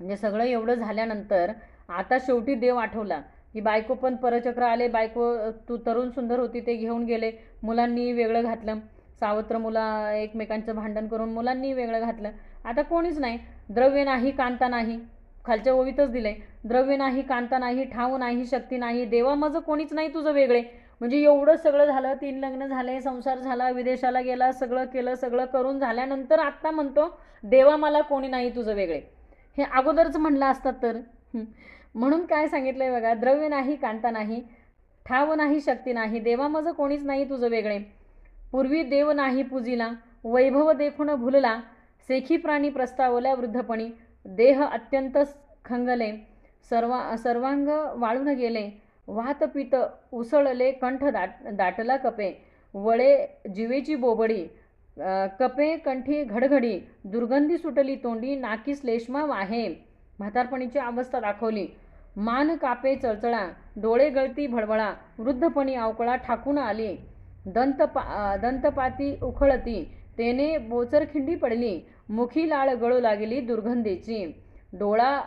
म्हणजे सगळं एवढं झाल्यानंतर आता शेवटी देव आठवला की बायको पण परचक्र आले. बायको तू तरुण सुंदर होती ते घेऊन गेले. मुलांनी वेगळं घातलं. सावत्र मुलं एकमेकांचं भांडण करून मुलांनी वेगळं घातलं. आता कोणीच नाही. द्रव्य नाही कांता नाही. खालच्या ओवीतच दिलंय. द्रव्य नाही कांता नाही, ठाव नाही शक्ती नाही, देवा माझं कोणीच नाही तुझं वेगळे. म्हणजे एवढं सगळं झालं. 3 लग्न झाले, संसार झाला, विदेशाला गेला, सगळं केलं. सगळं करून झाल्यानंतर आत्ता म्हणतो देवा मला कोणी नाही तुझं वेगळे. हे अगोदरच म्हणलं असतात तर. म्हणून काय सांगितलंय बघा, द्रव्य नाही कांता नाही, ठाव नाही शक्ती नाही, देवा माझं कोणीच नाही तुझं वेगळे. पूर्वी देव नाही पूजिला, वैभव देखून भुलला, सेखी प्राणी प्रस्तावल्या वृद्धपणी, देह अत्यंत खंगले, सर्वांग वाळून गेले, वाहत पित उसळले, कंठ दाटला कपे, वळे जिवेची बोबडी, कपे कंठी घडघडी, दुर्गंधी सुटली तोंडी, नाकी श्लेष्मा वाहे. म्हातारपणीची अवस्था दाखवली. मान कापे चळचळा, डोळे गळती भळबळा, वृद्धपणी अवकळा ठाकून आली, दंतपाती उखळती, तेने बोचरखिंडी पडली, मुखी लाळ गळू लागली दुर्गंधीची, डोळा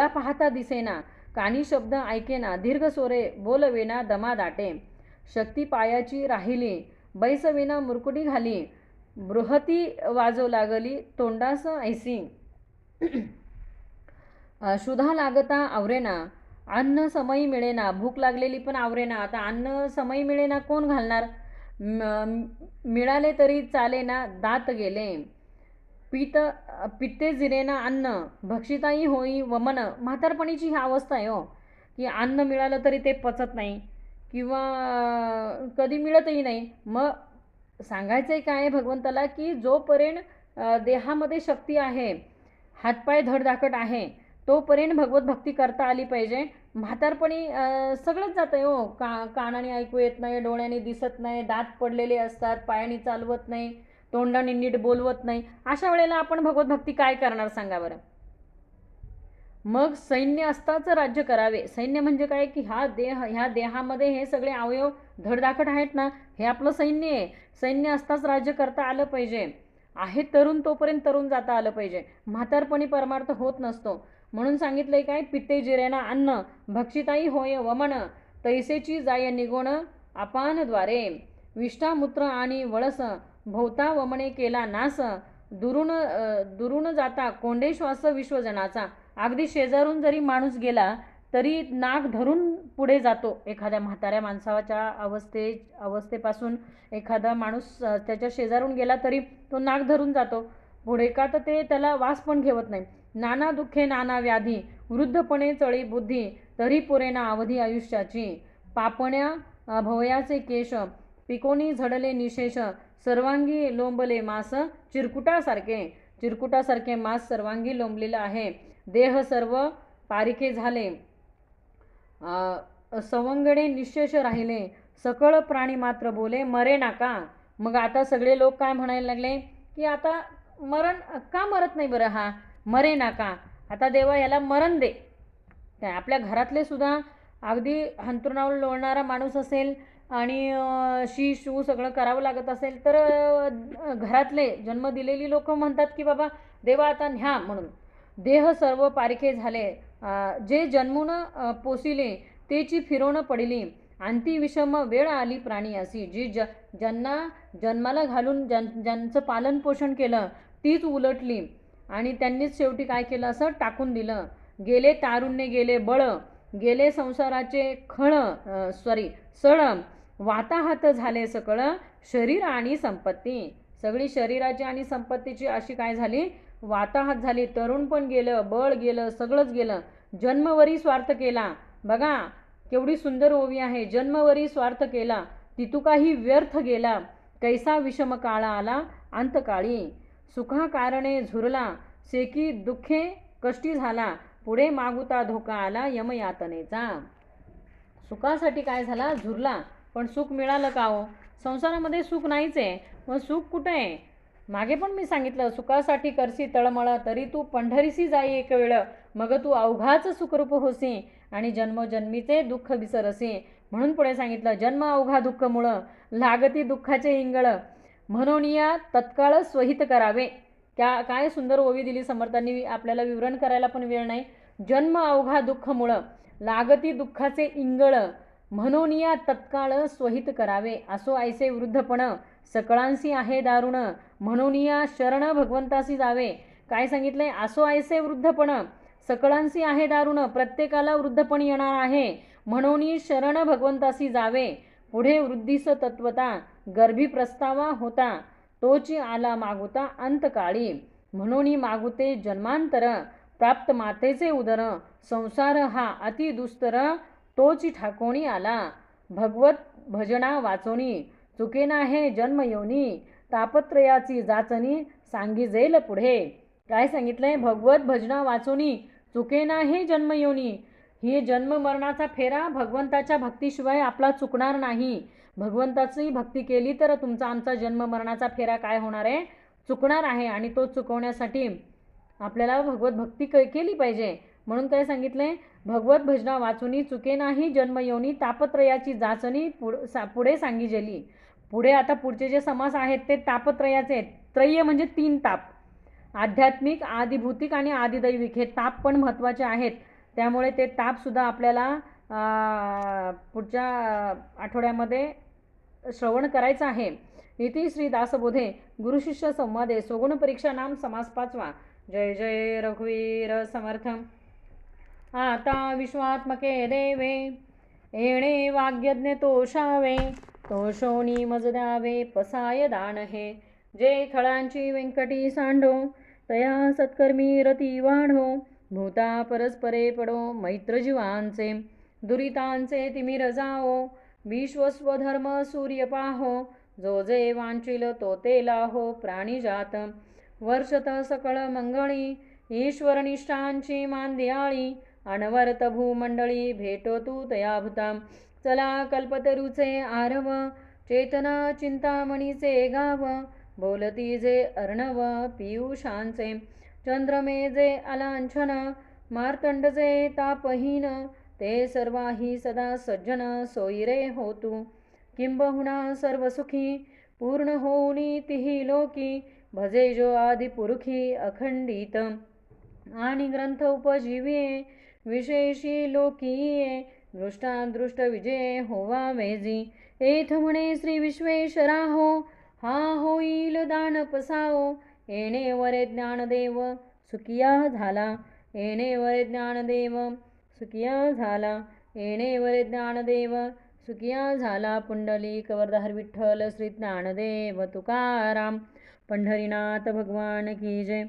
पाहता दिसेना, कानी शब्द ऐकेना, दीर्घ सोरे बोलवेना, दमा दाटे, शक्ती पायाची राहिली, बैसवेना मुरकुटी घाली, बृहती वाजो लागली तोंडास ऐसी, शुधा लागता आवरेना, अन्न समयी मिळेना, भूक लागलेली पण आवरेना. आता अन्न समयी मिळेना, कोण घालणार? मिळाले तरी चालेना, दात गेले, पित्ते जिरेना अन्न, भक्षिताई होई वमन. म्हातारपणीची ही अवस्था आहे हो, की अन्न मिळालं तरी ते पचत नाही किंवा कधी मिळतही नाही. मग सांगायचं आहे काय भगवंताला, की जोपर्यंत देहामध्ये शक्ती आहे, हातपाय धडधाकट आहे, तोपर्यंत भगवत भक्ती करता आली पाहिजे. म्हातारपणी सगळंच जातं आहे हो. कानाने ऐकू येत नाही, डोळ्याने दिसत नाही, दात पडलेले असतात, पायाने चालवत नाही, तोंडाने नीट बोलवत नाही. अशा वेळेला आपण भगवत भक्ती काय करणार सांगा बरं. मग सैन्य असताच राज्य करावे. सैन्य म्हणजे काय, की ह्या देहामध्ये हे सगळे अवयव धडधाकट आहेत ना, हे आपलं सैन्य आहे. सैन्य असताच राज्य करता आलं पाहिजे. आहे तरुण तोपर्यंत तरुण जाता आलं पाहिजे. म्हातारपणी परमार्थ होत नसतो. म्हणून सांगितलंय काय, पिते जिरेना अन्न, भक्षिताई होय वमन, तैसेची जाय निगोण अपान द्वारे, विष्ठामूत्र आणि वळस, भोवता वमने केला नास, दुरून जाता कोंडे श्वास विश्वजनाचा. अगदी शेजारून जरी माणूस गेला तरी नाक धरून पुढे जातो. एखाद्या म्हाताऱ्या माणसाच्या अवस्थेपासून एखादा माणूस त्याच्या शेजारून गेला तरी तो नाक धरून जातो पुढे. का तर ते त्याला वास पण घेवत नाही. नाना दुःखे नाना व्याधी, वृद्धपणे चळी बुद्धी, तरी पुरेना अवधी आयुष्याची, पापण्या भवयाचे केश, पिकोनी झडले निशेष, सर्वांगी लोंबले मास, चिरकुटासारखे मास सर्वांगी लोंबलेला आहे. देह सर्व पारिखे झाले, सवंगडे निशेष राहिले, सकळ प्राणी मात्र बोले मरे नाका. मग आता सगळे लोक काय म्हणायला लागले, की आता मरण का मरत नाही बरं हा, मरे नाका. आता देवा याला मरण दे. काय आपल्या घरातले सुद्धा अगदी हंतरुणावर लोळणारा माणूस असेल आणि शू सगळं करावं लागत असेल तर घरातले जन्म दिलेली लोक म्हणतात की बाबा देवा आता न्या म्हणून. देह सर्व पारिखे झाले, जे जन्मून पोसिले तेची फिरवणं पडली, अंती विषम वेळ आली प्राणी अशी. जी ज्यांना जन्माला घालून ज्यांचं पालन पोषण केलं तीच उलटली आणि त्यांनीच शेवटी काय केलं, असं टाकून दिलं. गेले तारुण्य, गेले बळ, गेले संसाराचे सळ, वाताहात झाले सकळ, शरीर आणि संपत्ती. सगळी शरीराची आणि संपत्तीची अशी काय झाली, वाताहात झाली. तरुण पण गेलं, बळ गेलं, सगळंच गेलं. जन्मवरी स्वार्थ केला. बघा केवढी सुंदर ओवी आहे. जन्मवरी स्वार्थ केला, तितू काही व्यर्थ गेला, कैसा विषम काळा आला अंतकाळी, सुखा कारणे झुरला, सेकी दुःखे कष्टी झाला, पुढे मागुता धोका आला यमयातनेचा. सुखासाठी काय झाला, झुरला, पण सुख मिळालं का हो. संसारामध्ये सुख नाहीच आहे. मग सुख कुठं आहे. मागे पण मी सांगितलं, सुखासाठी करसी तळमळ, तरी तू पंढरीसी जाई एक वेळ, मग तू अवघाच सुखरूप होसी, आणि जन्मोजन्मीचे दुःख विसरसी. म्हणून पुढे सांगितलं, जन्म अवघा दुःख मुळ, लागती दुःखाचे इंगळ, म्हणून या तत्काळ स्वहित करावे. काय सुंदर ओवी दिली समर्थांनी, आपल्याला विवरण करायला पण वेळ नाही. जन्म अवघा दुःख मुळ, लागती दुःखाचे इंगळ, म्हणून या तत्काळ स्वहित करावे. असो ऐसे वृद्धपण, सकळांसी आहे दारुण, म्हणून या शरण भगवंतासी जावे. काय सांगितलंय? असो ऐसे वृद्धपण, सकळांसी आहे दारुण, प्रत्येकाला वृद्धपण येणार आहे, म्हणून शरण भगवंतासी जावे. पुढे वृद्धीस तत्वता, गर्भी प्रस्तावा होता, तोची आला मागुता अंतकाळी, म्हणून मागुते जन्मांतर, प्राप्त मातेचे उदर, संसार हा अति दुस्तर, तोची ठाकोणी आला. भगवत भजना वाचोनी, चुकेना हे जन्म योनी, तापत्रयाची जाचणी, सांगी जेल पुढे. काय सांगितलंय? भगवत भजना वाचोनी, चुकेना हे जन्म योनी. ही जन्म मरणाचा फेरा भगवंताच्या भक्तीशिवाय आपला चुकणार नाही. भगवंताची भक्ती केली तर तुमचा आमचा जन्म मरणाचा फेरा काय होणार आहे? चुकणार आहे. आणि तो चुकवण्यासाठी आपल्याला भगवत भक्ती केली पाहिजे. म्हणून काय सांगितलंय? भगवत भजना वाचुनी, चुके नाही जन्म योनी, तापत्रयाची जाचणी, पुढे सांगी जेली. पुढे आता पुढचे जे समास आहेत ते तापत्रयाचे आहेत. त्रय्य म्हणजे 3 ताप, आध्यात्मिक, आदिभौतिक आणि आदिदैविक. हे ताप पण महत्त्वाचे आहेत. त्यामुळे ते तापसुद्धा आपल्याला पुढच्या आठवड्यामध्ये श्रवण करायचं आहे. इति श्री दासबोधे गुरुशिष्य संवादे स्वगुण परीक्षा नाम समास 5वा. जय जय रघुवीर समर्थ. आता विश्वात्मके देवे, येणे वाग्यज्ञ तोषावे, तोषोनी मज द्यावे पसाय दान हे. जे खळांची व्यंकटी सांडो, तया सत्कर्मी रती वाढो, भूता परस्परे पडो मैत्र जीवांचे, दुरितांचे तिमिर जाओ, विश्वस्वधर्म सूर्य पाहो, जो जे वांचिल तो ते लाहो प्राणीजात. वर्षत सकळ मंगळी, ईश्वरनिष्ठांची मांदियाळी, अनवर्त भूमंडळी भेटो तू तयाभूता. चला कल्पतरुचे आरव, चेतना चिंतामणीचे गाव, बोलती जे अर्णव पियुषांचे, चंद्रमे जे अलांछन, मार्तंडचे तापहीन, ते सर्वाही सदा सज्जन सोयीरे होतू. किंबहुना सर्व सुखी पूर्ण होऊनी तिही लोकी, भजे जो आदि पुरुखी अखंडित. आणि ग्रंथ उपजीविये विशेषी लोकीये, दृष्टादृष्ट विजय होवा वेजी. एथ म्हणे श्री विश्वेश्वरा हो, हा होईल दान पसाओ, येणे वरे ज्ञानदेव सुखिया झाला, येणे वरे ज्ञानदेव सुखिया झाला, येणे वरे ज्ञानदेव सुखिया झाला. पुंडलिक वरदाहर विठ्ठल श्री ज्ञानदेव तुकाराम. पंढरीनाथ भगवान की जय.